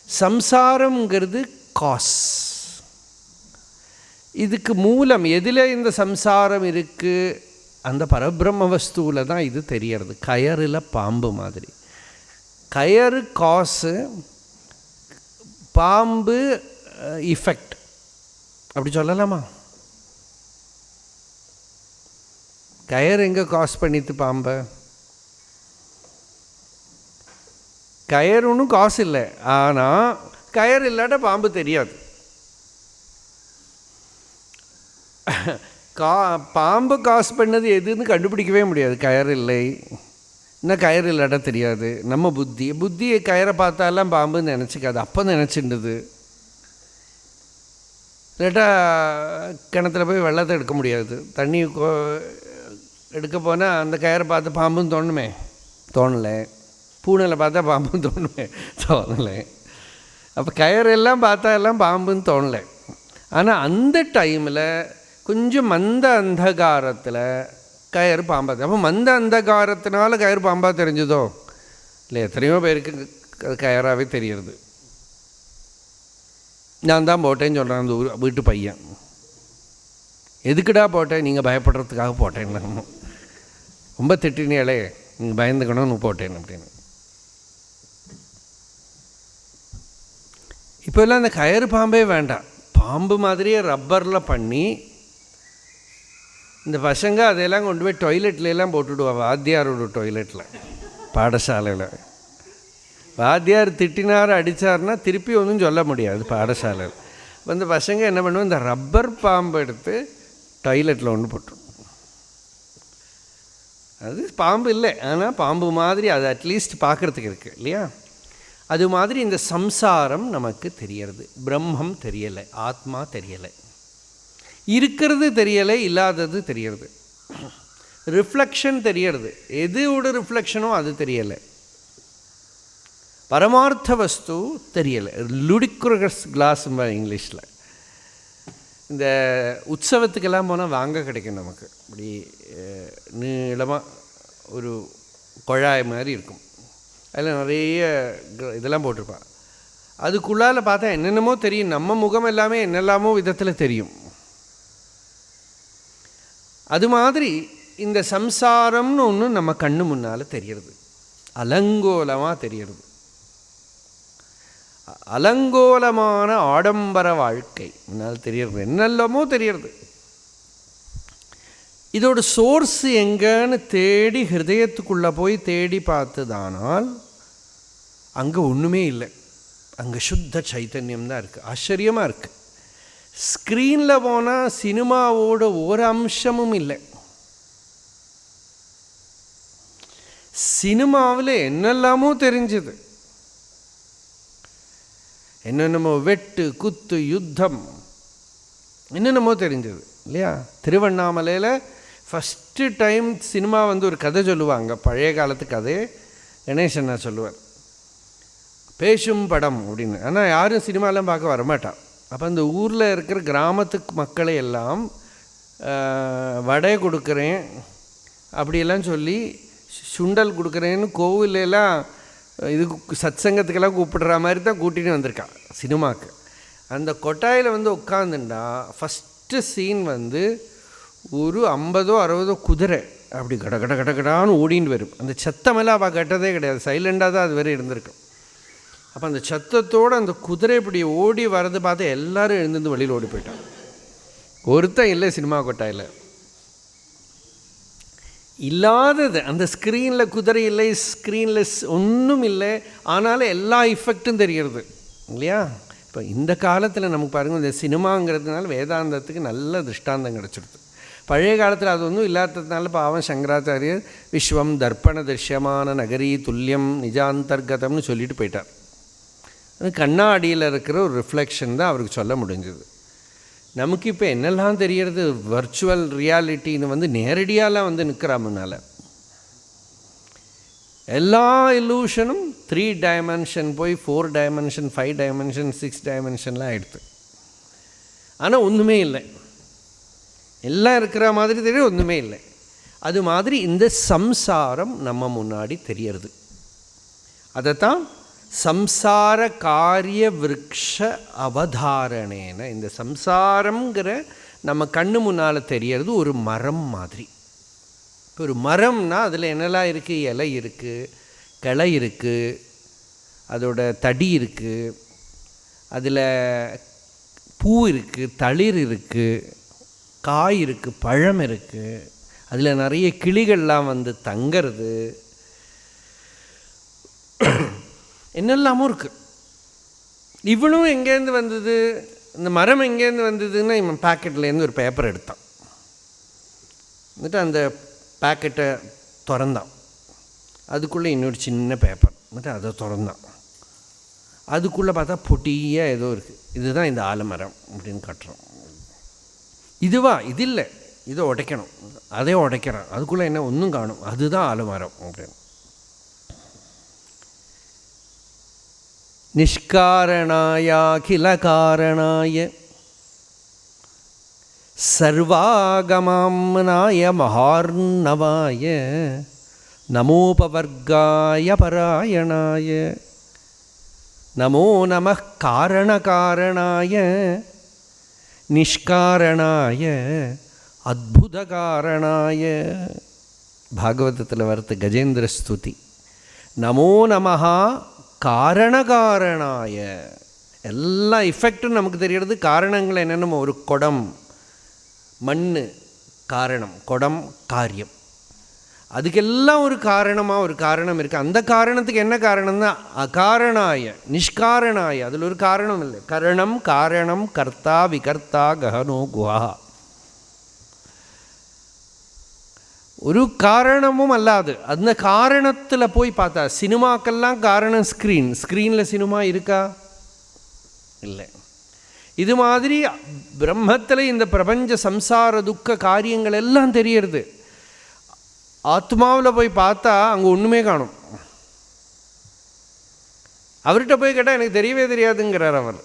சம்சாரங்கிறது காஸ். இதுக்கு மூலம் எதில் இந்த சம்சாரம் இருக்குது? அந்த பரபிரம்ம வஸ்துவில் தான் இது தெரியறது. கயறில் பாம்பு மாதிரி. கயறு காசு, பாம்பு இஃபெக்ட், அப்படி சொல்லலாமா? கயர் எங்கே காஸ் பண்ணித்து பாம்பை? கயர் ஒன்றும் காசு இல்லை, ஆனால் கயர் இல்லாட்ட பாம்பு தெரியாது. பாம்பு காசு பண்ணது எதுன்னு கண்டுபிடிக்கவே முடியாது. கயர் இல்லை, இன்னும் கயர் இல்லாட்ட தெரியாது. நம்ம புத்தி கயரை பார்த்தாலாம் பாம்புன்னு நினச்சிக்காது, அப்போ நினச்சிண்டுது. இல்லாட்டா கிணத்துல போய் வெள்ளத்தை எடுக்க முடியாது, தண்ணி எடுக்க போனால் அந்த கயரை பார்த்து பாம்புன்னு தோணுமே, தோணலை. பூனையில் பார்த்தா பாம்புன்னு தோணுமே, தோணலை. அப்போ கயரெல்லாம் பார்த்தா எல்லாம் பாம்புன்னு தோணலை. ஆனால் அந்த டைமில் கொஞ்சம் மந்த அந்தகாரத்தில் கயறு பாம்பாக, அப்போ மந்த அந்தகாரத்தினால கயறு பாம்பாக தெரிஞ்சதோ இல்லை? எத்தனையோ பேருக்கு அது கயறாகவே தெரியுது. நான் தான் போட்டேன்னு சொல்கிறேன் அந்த வீட்டு பையன். எதுக்குடா போட்டேன்? நீங்கள் பயப்படுறதுக்காக போட்டேன். ரொம்ப திட்டினேளே, நீங்கள் பயந்துக்கணும்னு போட்டேன் அப்படின்னு. இப்போ எல்லாம் அந்த கயறு பாம்பே வேண்டாம், பாம்பு மாதிரியே ரப்பரில் பண்ணி இந்த பசங்க அதையெல்லாம் கொண்டு போய் டொய்லெட்லாம் போட்டுவிடுவாங்க. வாத்தியாரோட டொய்லெட்டில், பாடசாலையில். வாத்தியார் திட்டினார் அடித்தார்னா திருப்பி ஒன்றும் சொல்ல முடியாது பாடசாலையில். இந்த பசங்க என்ன பண்ணுவோம், இந்த ரப்பர் பாம்பை எடுத்து டாய்லெட்டில் ஒன்று போட்டுரும். அது பாம்பு இல்லை, ஆனால் பாம்பு மாதிரி அது அட்லீஸ்ட் பார்க்குறதுக்கு இருக்குது இல்லையா? அது மாதிரி இந்த சம்சாரம் நமக்கு தெரியறது. பிரம்மம் தெரியலை, ஆத்மா தெரியலை, இருக்கிறது தெரியலை, இல்லாதது தெரியறது. ரிஃப்ளெக்ஷன் தெரியறது, எதோட ரிஃப்ளெக்ஷனோ அது தெரியலை. பரமார்த்த வஸ்து தெரியலை. லுடிக்குரஸ் கிளாஸ் இங்கிலீஷில். இந்த உற்சவத்துக்கெல்லாம் போனால் வாங்க கிடைக்கும் நமக்கு. இப்படி நீளமாக ஒரு குழாய் மாதிரி இருக்கும், அதில் நிறைய இதெல்லாம் போட்டிருப்பான். அதுக்குள்ளால் பார்த்தா என்னென்னமோ தெரியும், நம்ம முகம் எல்லாமே என்னெல்லாமோ விதத்தில் தெரியும். அது மாதிரி இந்த சம்சாரம்னு ஒன்று நம்ம கண்ணு முன்னால் தெரிகிறது, அலங்கோலமாக தெரிகிறது. அலங்கோலமான ஆடம்பர வாழ்க்கை முன்னால் தெரியறது, என்னெல்லாமோ தெரியறது. இதோட சோர்ஸ் எங்கன்னு தேடி ஹிருதயத்துக்குள்ளே போய் தேடி பார்த்துதானால் அங்கே ஒன்றுமே இல்லை, அங்கே சுத்த சைத்தன்யம் தான் இருக்குது. ஆச்சரியமாக இருக்குது. ஸ்க்ரீனில் போனால் சினிமாவோட ஒரு அம்சமும் இல்லை. சினிமாவில் என்னெல்லாமோ தெரிஞ்சது, என்னென்னமோ வெட்டு குத்து யுத்தம் என்னென்னமோ தெரிஞ்சது இல்லையா. திருவண்ணாமலையில் ஃபஸ்ட்டு டைம் சினிமா ஒரு கதை சொல்லுவாங்க, பழைய காலத்து கதை. கணேசன் நான் சொல்லுவார், பேசும் படம் அப்படின்னு. ஆனால் யாரும் சினிமாலாம் பார்க்க வரமாட்டான். அப்போ அந்த ஊரில் இருக்கிற கிராமத்துக்கு மக்களை எல்லாம் வடை கொடுக்குறேன் அப்படியெல்லாம் சொல்லி, சுண்டல் கொடுக்குறேன்னு கோவிலெல்லாம் இது சத்சங்கத்துக்கெல்லாம் கூப்பிடுற மாதிரி தான் கூட்டிகிட்டு வந்திருக்கான் சினிமாவுக்கு. அந்த கொட்டாயில் உட்காந்துண்டா ஃபஸ்ட்டு சீன் ஒரு 50-60 குதிரை அப்படி கட கட கட கடான்னு ஓடின்னு வரும். அந்த சத்தமெல்லாம் அவள் கட்டதே கிடையாது, சைலண்டாக தான் அது வரை இருந்திருக்கும். அப்போ அந்த சத்தத்தோடு அந்த குதிரை இப்படி ஓடி வர்றது பார்த்து எல்லோரும் எழுந்திருந்து வெளியில் ஓடி போயிட்டான். ஒருத்தன் இல்லை சினிமா கொட்டாயில். இல்லாதது அந்த ஸ்க்ரீனில் குதிரை இல்லை, ஸ்க்ரீனில் ஒன்றும் இல்லை, ஆனாலும் எல்லா இஃபெக்டும் தெரிகிறது இல்லையா. இப்போ இந்த காலத்தில் நமக்கு பாருங்கள், இந்த சினிமாங்கிறதுனால வேதாந்தத்துக்கு நல்ல திருஷ்டாந்தம் கிடச்சிடுது. பழைய காலத்தில் அது ஒன்றும் இல்லாததுனால பாவம் சங்கராச்சாரியர் விஸ்வம் தர்ப்பண திருஷ்யமான நகரி துல்லியம் நிஜாந்தர்கதம்னு சொல்லிட்டு போயிட்டார். அது கண்ணாடியில் இருக்கிற ஒரு ரிஃப்ளெக்ஷன் தான் அவருக்கு சொல்ல முடிஞ்சது. நமக்கு இப்போ என்னெல்லாம் தெரியறது, வர்ச்சுவல் ரியாலிட்டின்னு நேரடியாலாம் நிற்கிறா முன்னால். எல்லா இல்லூஷனும் 3 டைமென்ஷன் போய் 4 டைமென்ஷன் 5 டைமென்ஷன் 6 டைமென்ஷன்லாம் ஆகிடுது. ஆனால் ஒன்றுமே இல்லை, எல்லாம் இருக்கிற மாதிரி தெரியும், ஒன்றுமே இல்லை. அது மாதிரி இந்த சம்சாரம் நம்ம முன்னாடி தெரியறது. அதைத்தான் சம்சார காரிய விருக்ஷ அவதாரணேன, இந்த சம்சாரங்கிற நம்ம கண்ணு முன்னால் தெரியறது ஒரு மரம் மாதிரி. இப்போ ஒரு மரம்னா அதில் என்னெல்லாம் இருக்குது, இலை இருக்குது, கிளை இருக்குது, அதோட தடி இருக்குது, அதில் பூ இருக்குது, தளிர் இருக்குது, காய் இருக்குது, பழம் இருக்குது, அதில் நிறைய கிளிகள்லாம் தங்கிறது, என்னெல்லாமோ இருக்குது. இவனும் எங்கேருந்து வந்தது, இந்த மரம் எங்கேருந்து வந்ததுன்னா இவன் பேக்கெட்லேருந்து ஒரு பேப்பர் எடுத்தான். அந்த பேக்கெட்டை திறந்தான், அதுக்குள்ளே இன்னொரு சின்ன பேப்பர், அதை திறந்தான், அதுக்குள்ளே பார்த்தா பொட்டியாக ஏதோ இருக்குது. இதுதான் இந்த ஆலமரம் அப்படின்னு காட்டுறோம். இதுவா, இது இல்லை, இதை உடைக்கணும், அதே உடைக்கிறான், அதுக்குள்ளே என்ன ஒன்றும் காணும், அதுதான் ஆலமரம் அப்படின்னு. நிஷ்காரணாய அகில காரணாய சர்வாகமாம்னாய மகார்ணவாய நமோபவர்காய பராயணாய நமோ நமः காரணகாரணாய நிஷ்காரணாய அத்புதகாரணாய. பாகவதத்தில் வருது கஜேந்திர ஸ்துதி. நமோ நமः காரணகாரணாய. எல்லா இஃபெக்டும் நமக்கு தெரியறது. காரணங்கள் என்னென்ன, ஒரு குடம் மண் காரணம், குடம் காரியம், அதுக்கெல்லாம் ஒரு காரணமாக ஒரு காரணம் இருக்குது. அந்த காரணத்துக்கு என்ன காரணம்னா அகாரணாய நிஷ்காரணாய, அதில் ஒரு காரணம் இல்லை. கரணம் காரணம் கர்த்தா விகர்த்தா கஹனோ குஹா, ஒரு காரணமும் அல்லாது. அந்த காரணத்தில் போய் பார்த்தா சினிமாக்கெல்லாம் காரணம் ஸ்க்ரீன், ஸ்க்ரீனில் சினிமா இருக்கா? இல்லை. இது மாதிரி பிரம்மத்தில் இந்த பிரபஞ்ச சம்சார துக்க காரியங்கள் எல்லாம் தெரியறது. ஆத்மாவில் போய் பார்த்தா அங்கே ஒன்றுமே காணும். அவர்கிட்ட போய் கேட்டால் எனக்கு தெரியவே தெரியாதுங்கிறார் அவர்.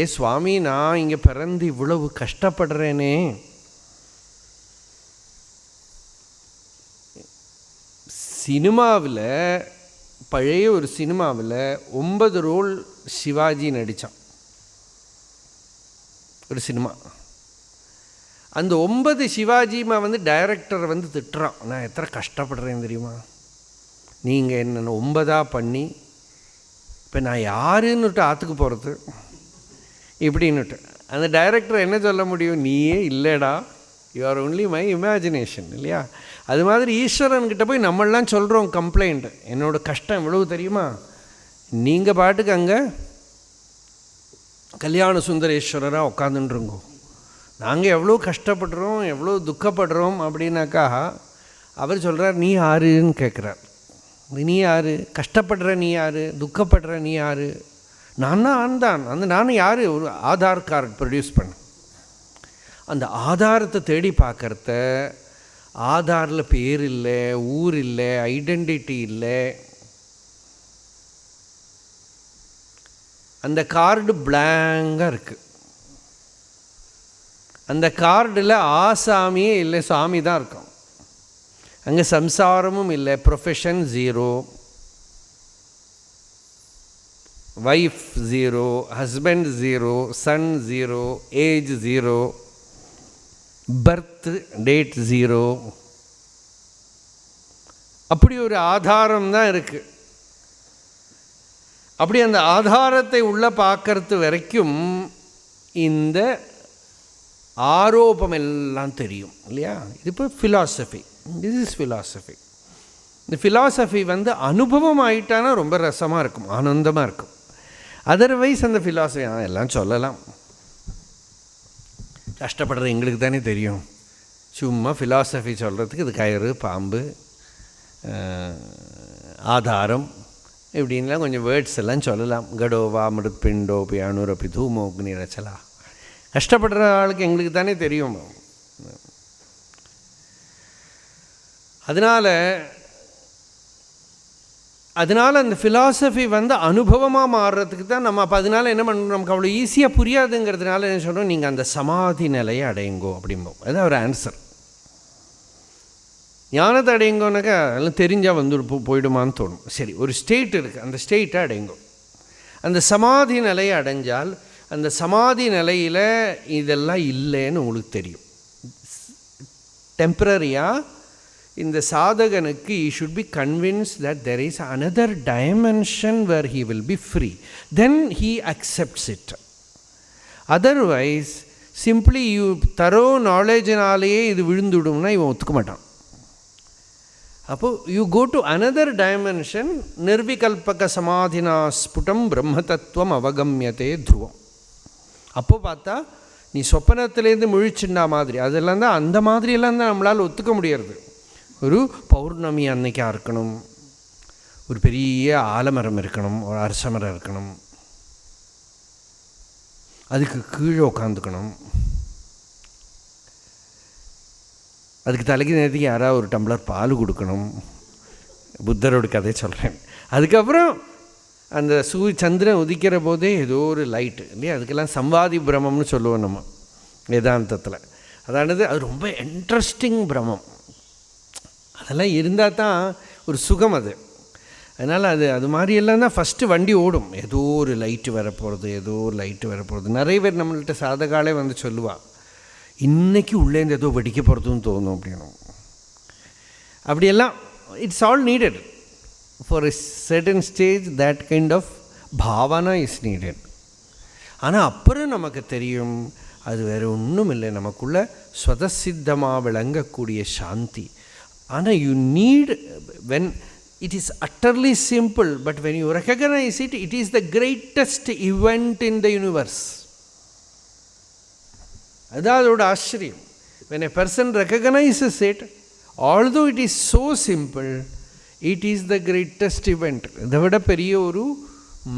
ஏ சுவாமி, நான் இங்கே பிறந்து இவ்வளவு கஷ்டப்படுறேனே, சினிமாவில் பழைய ஒரு சினிமாவில் 9 ரோல் சிவாஜி நடித்தான் ஒரு சினிமா. அந்த 9 சிவாஜிமா டைரக்டர் திட்டுறான், நான் எத்தனை கஷ்டப்படுறேன் தெரியுமா, நீங்கள் என்ன 9 பண்ணி இப்போ நான் யாருன்னுட்டு ஆற்றுக்கு போகிறது இப்படின்னுட்டு. அந்த டைரக்டர் என்ன சொல்ல முடியும், நீயே இல்லைடா, you are only my imagination இல்லையா. அது மாதிரி ஈஸ்வரன்கிட்ட போய் நம்மளாம் சொல்கிறோம் கம்ப்ளைண்ட், என்னோடய கஷ்டம் எவ்வளவு தெரியுமா, நீங்கள் பாட்டுக்கு அங்கே கல்யாண சுந்தரேஸ்வரராக உட்காந்துருங்கோ, நாங்கள் எவ்வளோ கஷ்டப்படுறோம் எவ்வளோ துக்கப்படுறோம் அப்படின்னாக்கா அவர் சொல்கிறார், நீ யாருன்னு கேட்குறார். நீ யார்? கஷ்டப்படுற நீ யார்? துக்கப்படுற நீ யார்? நான் தான். அந்த நானும் யார்? ஒரு ஆதார் கார்டு ப்ரொடியூஸ் பண்ண. அந்த ஆதாரத்தை தேடி பார்க்குறத, ஆதாரில் பேர் இல்லை, ஊர் இல்லை, ஐடென்டிட்டி இல்லை, அந்த கார்டு பிளாங்காக இருக்குது. அந்த கார்டில் ஆசாமியே இல்லை, சாமி தான் இருக்கும். அங்கே சம்சாரமும் இல்லை, profession zero, wife zero, husband zero, son zero, age zero, birth date zero. அப்படி ஒரு ஆதாரம் தான் இருக்குது. அப்படி அந்த ஆதாரத்தை உள்ளே பார்க்கறது வரைக்கும் இந்த ஆரோபம் எல்லாம் தெரியும் இல்லையா? இது இப்போ ஃபிலாசபி. This is philosophy. இந்த ஃபிலாசபி அனுபவம் ஆகிட்டானா ரொம்ப ரசமாக இருக்கும், ஆனந்தமாக இருக்கும். அதர்வைஸ் அந்த ஃபிலாசபி எல்லாம் சொல்லலாம், கஷ்டப்படுறது எங்களுக்கு தானே தெரியும். சும்மா ஃபிலாசபி சொல்கிறதுக்கு இது கயிறு, பாம்பு, ஆதாரம் இப்படின்லாம் கொஞ்சம் வேர்ட்ஸ் எல்லாம் சொல்லலாம். கடோவா மிருத்பிண்டோ பியானுரப்பி தூமோக்னி ரச்சலா. கஷ்டப்படுற ஆளுக்கு எங்களுக்கு தானே தெரியும். அதனால் அந்த ஃபிலாசபி அனுபவமாக மாறுறதுக்கு தான் நம்ம. அப்போ அதனால் என்ன பண்ணுறோம், நமக்கு அவ்வளோ ஈஸியாக புரியாதுங்கிறதுனால என்ன சொல்கிறோம், நீங்கள் அந்த சமாதி நிலையை அடையுங்கோ அப்படிம்போம். அதுதான் ஒரு ஆன்சர். ஞானத்தை அடையுங்கோனாக்கா அதெல்லாம் தெரிஞ்சால் போயிடுமான்னு தோணும். சரி, ஒரு ஸ்டேட் இருக்குது, அந்த ஸ்டேட்டை அடையுங்கோ. அந்த சமாதி நிலையை அடைஞ்சால் அந்த சமாதி நிலையில் இதெல்லாம் இல்லைன்னு உங்களுக்கு தெரியும். டெம்பரரியாக இந்த சாதகனுக்கு he should be convinced that there is another dimension where he will be free. Then he accepts it. Otherwise, simply you thorough knowledge-னாலேயே இது விழுந்துடும்னா இவன் ஒத்துக்க மாட்டான். அப்போது you go to another dimension. நிர்விகல்பக சமாதினா ஸ்புடம் பிரம்மதத்துவம் அவகமியதே துருவம். அப்போ பார்த்தா நீ சொப்பனத்துலேருந்து முழிச்சுண்டா மாதிரி அதெல்லாம் தான், அந்த மாதிரியெல்லாம் தான் நம்மளால் ஒத்துக்க முடியாது. ஒரு பௌர்ணமி அன்னைக்காக இருக்கணும், ஒரு பெரிய ஆலமரம் இருக்கணும், ஒரு அரசமரம் இருக்கணும், அதுக்கு கீழே உட்காந்துக்கணும், அதுக்கு தலைக்கு நேரத்துக்கு யாராவது ஒரு டம்ளர் பால் கொடுக்கணும். புத்தரோட கதையை சொல்கிறேன். அதுக்கப்புறம் அந்த சந்திரன் உதிக்கிற போதே ஏதோ ஒரு லைட்டு இல்லையா, அதுக்கெல்லாம் சம்வாதி பிரமம்னு சொல்லுவோம் நம்ம வேதாந்தத்தில். அதானது அது ரொம்ப இன்ட்ரெஸ்டிங் பிரமம். அதெல்லாம் இருந்தால் தான் ஒரு சுகம் அது. அதனால் அது மாதிரியெல்லாம் தான் ஃபஸ்ட்டு வண்டி ஓடும். ஏதோ ஒரு லைட்டு வரப்போகிறது, ஏதோ ஒரு லைட்டு வரப்போகிறது. நிறைய பேர் நம்மள்கிட்ட சாதகாலே சொல்லுவாள், இன்றைக்கி உள்ளேருந்து ஏதோ வெடிக்க போகிறதுன்னு தோணும் அப்படின்னு. அப்படியெல்லாம் it's all needed for a certain stage. That kind of bhavana is needed. ஆனால் அப்புறம் நமக்கு தெரியும் அது வேறு ஒன்றும் இல்லை, நமக்குள்ள ஸ்வதசித்தமாக விளங்கக்கூடிய சாந்தி. ஆனால் you need when it is utterly simple, but when you recognize it, it is the greatest event in the universe. அதுதான் அதோட ஆச்சரியம். When a person recognizes it, although it is so simple, it is the greatest event. இதை விட பெரிய ஒரு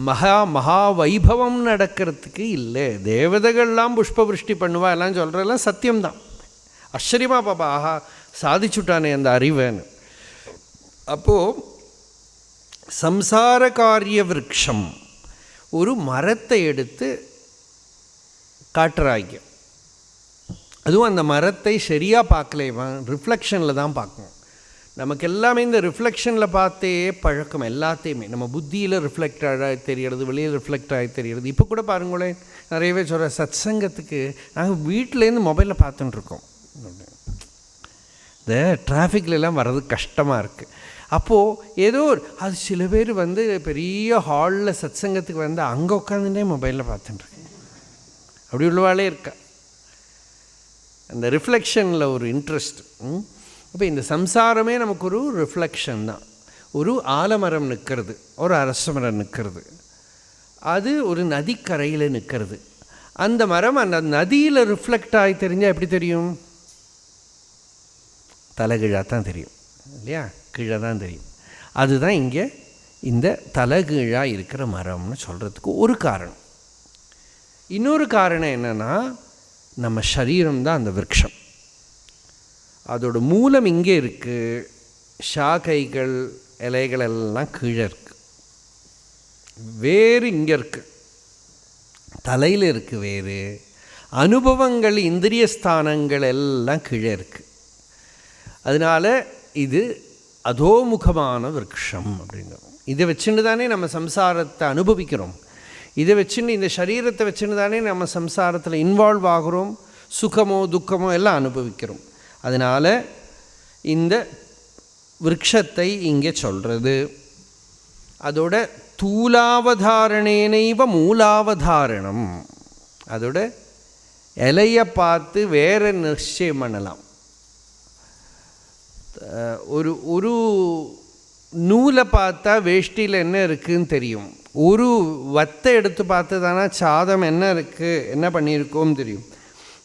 மகா வைபவம் நடக்கிறதுக்கு இல்லை. தேவதைகள்லாம் புஷ்பவிருஷ்டி பண்ணுவா எல்லாம் சொல்கிறதெல்லாம் சத்தியம்தான். ஆச்சரியமா பாப்பா, ஆஹா சாதிச்சுட்டானே அந்த அறிவன்னு. அப்போது சம்சார காரிய விருட்சம், ஒரு மரத்தை எடுத்து காட்டுறாங்க. அதுவும் அந்த மரத்தை சரியாக பார்க்கலேவன், ரிஃப்ளெக்ஷனில் தான் பார்க்கணும். நமக்கு எல்லாமே இந்த ரிஃப்ளெக்ஷனில் பார்த்தே பழக்கம். எல்லாத்தையுமே நம்ம புத்தியில் ரிஃப்ளெக்ட் ஆகி தெரிகிறது, வெளியில் ரிஃப்ளெக்ட் ஆகி தெரிகிறது. இப்போ கூட பாருங்களேன், நிறையவே சொல்கிற சத்சங்கத்துக்கு நாங்கள் வீட்டிலேருந்து மொபைலில் பார்த்துட்டுருக்கோம். இந்த டிராஃபிக்லாம் வர்றது கஷ்டமாக இருக்குது. அப்போது ஏதோ அது சில பேர் பெரிய ஹாலில் சத்சங்கத்துக்கு அங்கே உட்காந்துட்டே மொபைலில் பார்த்துட்டுருக்கேன். அப்படி உள்ளவாளே இருக்கா. அந்த ரிஃப்ளெக்ஷனில் ஒரு இன்ட்ரெஸ்ட். அப்போ இந்த சம்சாரமே நமக்கு ஒரு ரிஃப்ளெக்ஷன் தான். ஒரு ஆலமரம் நிற்கிறது, ஒரு அரசமரம் நிற்கிறது, அது ஒரு நதிக்கரையில் நிற்கிறது. அந்த மரம் அந்த நதியில் ரிஃப்ளெக்ட் ஆகி தெரிஞ்சால் எப்படி தெரியும்? தலைகீழாக தான் தெரியும் இல்லையா, கீழே தான் தெரியும். அதுதான் இங்கே இந்த தலைகீழாக இருக்கிற மரம்னு சொல்கிறதுக்கு ஒரு காரணம். இன்னொரு காரணம் என்னென்னா, நம்ம சரீரம்தான் அந்த விருட்சம். அதோட மூலம் இங்கே இருக்குது, ஷாக்கைகள் இலைகள் எல்லாம் கீழே இருக்குது, வேறு இங்கே இருக்குது, தலையில் இருக்குது வேறு, அனுபவங்கள் இந்திரிய ஸ்தானங்கள் எல்லாம் கீழே இருக்குது. அதனால் இது அதோமுகமான விருட்சம் அப்படிங்கிறோம். இதை வச்சுன்னு தானே நம்ம சம்சாரத்தை அனுபவிக்கிறோம். இதை வச்சுன்னு, இந்த சரீரத்தை வச்சுன்னு தானே நம்ம சம்சாரத்தில் இன்வால்வ் ஆகிறோம், சுகமோ துக்கமோ எல்லாம் அனுபவிக்கிறோம். அதனால் இந்த விருட்சத்தை இங்கே சொல்கிறது. அதோட தூலாவதாரணேனைவ மூலாவதாரணம், அதோட இலையை பார்த்து வேறு நிச்சயம் பண்ணலாம். ஒரு நூலை பார்த்தா வேஷ்டியில் என்ன இருக்குதுன்னு தெரியும். ஒரு வத்தை எடுத்து பார்த்து தானே சாதம் என்ன இருக்குது, என்ன பண்ணியிருக்கோம் தெரியும்.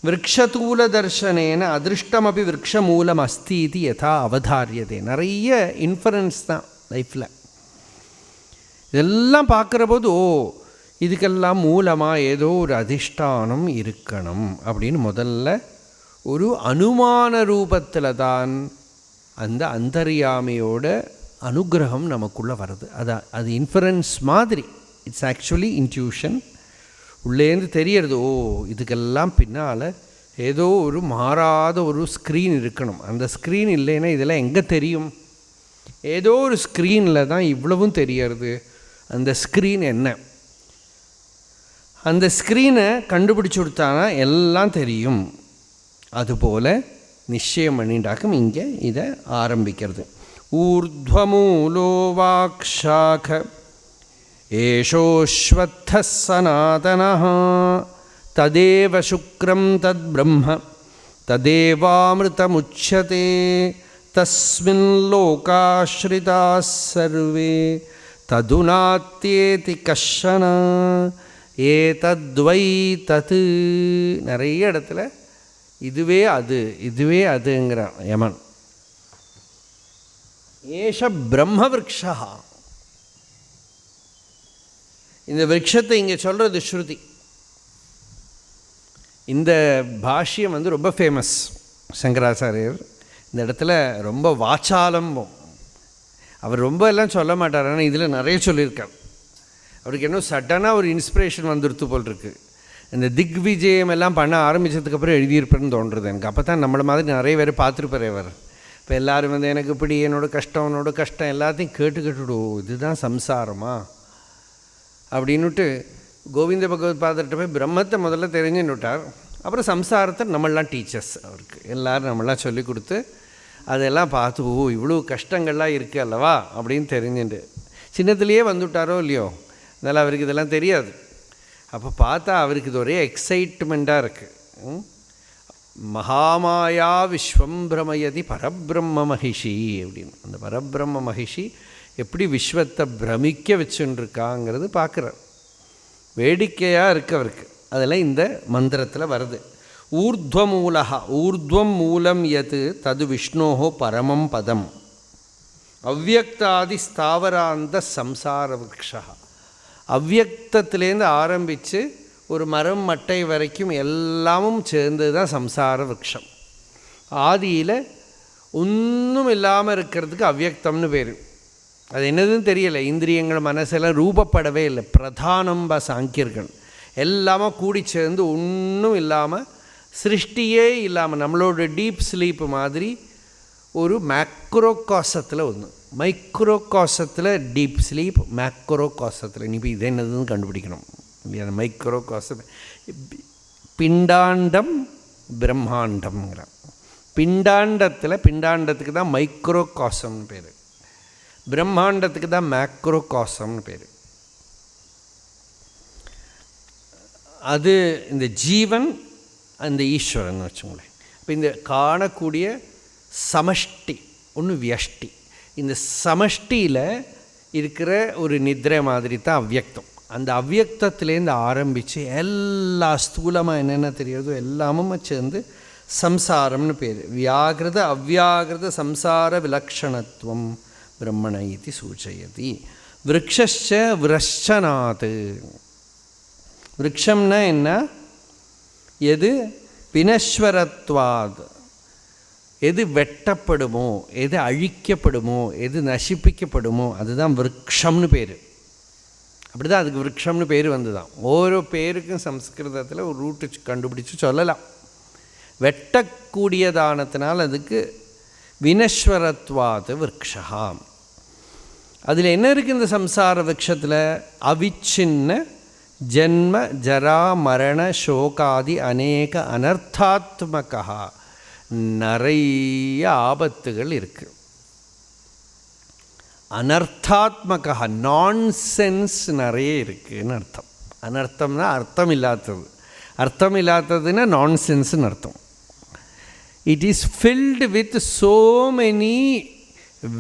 விரக்ஷதூல தர்ஷனேன அதிருஷ்டமபி விரக்ஷமூலம் அஸ்தி இது யதா அவதாரியதே. நிறைய இன்ஃபரன்ஸ் தான் லைஃப்பில். இதெல்லாம் பார்க்குற போது, ஓ இதுக்கெல்லாம் மூலமாக ஏதோ ஒரு அதிஷ்டானம் இருக்கணும் அப்படின்னு முதல்ல ஒரு அனுமான ரூபத்தில் தான் அந்த அந்தர்யாமியோட அனுகிரகம் நமக்குள்ளே வருது. அது இன்ஃபரன்ஸ் மாதிரி, இட்ஸ் ஆக்சுவலி இன்ட்யூஷன். உள்ளேருந்து தெரியறது, ஓ இதுக்கெல்லாம் பின்னால் ஏதோ ஒரு மாறாத ஒரு ஸ்க்ரீன் இருக்கணும். அந்த ஸ்க்ரீன் இல்லைன்னா இதெல்லாம் எங்கே தெரியும்? ஏதோ ஒரு ஸ்க்ரீனில் தான் இவ்வளவும் தெரியறது. அந்த ஸ்க்ரீன் என்ன? அந்த ஸ்க்ரீனை கண்டுபிடிச்சி கொடுத்தானா எல்லாம் தெரியும். அதுபோல் நிச்சயம் பண்ணிட்டாக்கும் இங்கே இதை ஆரம்பிக்கிறது. ஊர்த்வமூலோ வாக்ஷாக ஏஷோஸ்வத்தः சநாதனः ததேவ சுக்ரம் தத் பிரம்ம ததேவாமிருதமுச்யதே தஸ்மின் லோகாஸ்ரிதாः சர்வே ததுநாத்யேதி கஷ்சன ஏதத்வை தத். நிறைய இடத்துல இதுவே அது இதுவே அதுங்கிறான் யமன். ஏஷ பிரம்ம விருக்ஷா. இந்த விருட்சத்தை இங்கே சொல்கிறது ஸ்ருதி. இந்த பாஷ்யம் ரொம்ப ஃபேமஸ். சங்கராச்சாரியர் இந்த இடத்துல ரொம்ப வாச்சாலம்பம். அவர் ரொம்ப எல்லாம் சொல்ல மாட்டார், ஆனால் இதில் நிறைய சொல்லியிருக்கார். அவருக்கு இன்னும் சடனாக ஒரு இன்ஸ்பிரேஷன் வந்துடுத்து போல் இருக்குது. இந்த திக் விஜயம் எல்லாம் பண்ண ஆரம்பித்ததுக்கப்புறம் எழுதியிருப்பேன்னு தோன்றுறது எனக்கு. அப்போ தான் நம்மளை மாதிரி நிறைய பேர் பார்த்துருப்பார் அவர். இப்போ எல்லோரும் எனக்கு இப்படி என்னோடய கஷ்டம் எல்லாத்தையும் கேட்டுக்கிட்டுடும், இதுதான் சம்சாரமா அப்படின்னுட்டு கோவிந்த பகவத் பாதர்கிட்ட போய் பிரம்மத்தை முதல்ல தெரிஞ்சுன்னு விட்டார். அப்புறம் சம்சாரத்தை நம்மளாம் டீச்சர்ஸ், அவருக்கு எல்லோரும் நம்மளாம் சொல்லி கொடுத்து அதெல்லாம் பார்த்து, ஓ இவ்வளோ கஷ்டங்கள்லாம் இருக்குது அல்லவா அப்படின்னு தெரிஞ்சுட்டு சின்னத்துலேயே வந்துவிட்டாரோ இல்லையோ, அதனால் அவருக்கு இதெல்லாம் தெரியாது. அப்போ பார்த்தா அவருக்கு இது ஒரே எக்ஸைட்மெண்ட்டாக இருக்குது. மகாமாயா விஸ்வம் பிரமயதி பரபிரம்ம மகிஷி அப்படின்னு. அந்த பரபிரம்ம மகிஷி எப்படி விஸ்வத்தை பிரமிக்க வச்சுருக்காங்கிறது பார்க்குறார். வேடிக்கையாக இருக்குது அவருக்கு. அதெல்லாம் இந்த மந்திரத்தில் வருது. ஊர்த்வமூலஹா, ஊர்த்வம் மூலம் யத் தது விஷ்ணோஹோ பரமம் பதம் அவ்யக்தாதி ஸ்தாவராந்த சம்சார விருக்ஷா. அவ்யக்தத்திலேருந்து ஆரம்பித்து ஒரு மரம் மட்டை வரைக்கும் எல்லாமும் சேர்ந்தது தான் சம்சார விருக்ஷம். ஆதியில் ஒன்றும் இல்லாமல் இருக்கிறதுக்கு அவ்யக்தம்னு பேர். அது என்னதுன்னு தெரியலை. இந்திரியங்கள் மனசெல்லாம் ரூபப்படவே இல்லை. பிரதானம்பா சாங்கியர்கள் எல்லாமே கூடி சேர்ந்து ஒன்றும் இல்லாமல், சிருஷ்டியே இல்லாமல், நம்மளோட டீப் ஸ்லீப் மாதிரி ஒரு மேக்ரோ காசத்தில் ஒன்று, மைக்ரோ காசத்தில் டீப் ஸ்லீப், மேக்ரோ காசத்தில் நீ இப்போ இது என்னதுன்னு கண்டுபிடிக்கணும் இல்லையா? அந்த மைக்ரோ காசம் பிண்டாண்டம் பிரம்மாண்டம்ங்கிறான். பிண்டாண்டத்துக்கு தான் மைக்ரோ காசம்னு பேர், பிரம்மாண்டத்துக்கு தான் மேக்ரோ காசம்னு பேர். அது இந்த ஜீவன், அந்த ஈஸ்வரன் வச்சுங்களேன். இப்போ இந்த காணக்கூடிய சமஷ்டி ஒன்று வியஷ்டி. இந்த சமஷ்டியில் இருக்கிற ஒரு நித்ரை மாதிரி தான் அவ்யக்தம். அந்த அவ்யக்தத்துலேருந்து ஆரம்பித்து எல்லா ஸ்தூலமாக என்னென்ன தெரியுறதோ எல்லாமும் சேர்ந்து சம்சாரம்னு பேர். வியாகிருத அவ்யாகிருத சம்சார விலக்ஷணத்துவம் பிரம்மண இதி சூச்சயதி. விருக்ஷஸ்ச விரஷ்சனாத். விருக்ஷம்னா என்ன? எது வினஸ்வரத்வாத், எது வெட்டப்படுமோ, எது அழிக்கப்படுமோ, எது நசிப்பிக்கப்படுமோ அதுதான் விருக்ஷம்னு பேர். அப்படி தான் அதுக்கு விருக்ஷம்னு பேர் வந்து தான். ஓரோ பேருக்கும் சம்ஸ்கிருதத்தில் ஒரு ரூட்டு கண்டுபிடிச்சி சொல்லலாம். வெட்டக்கூடியதானத்தினால் அதுக்கு வினஸ்வரத்வாத் விருக்ஷா. அதில் என்ன இருக்குது இந்த சம்சார விருட்சத்தில்? அவிச்சின்ன ஜன்ம ஜரா மரண சோகாதி அநேக அனர்த்தாத்மகா, நிறைய ஆபத்துகள் இருக்குது. அனர்த்தாத்மகா, நான்சென்ஸ் நிறைய இருக்குதுன்னு அர்த்தம். அனர்த்தம்னா அர்த்தம் இல்லாதது. அர்த்தம் இல்லாததுன்னா நான்சென்ஸ்னு அர்த்தம். It is filled with so many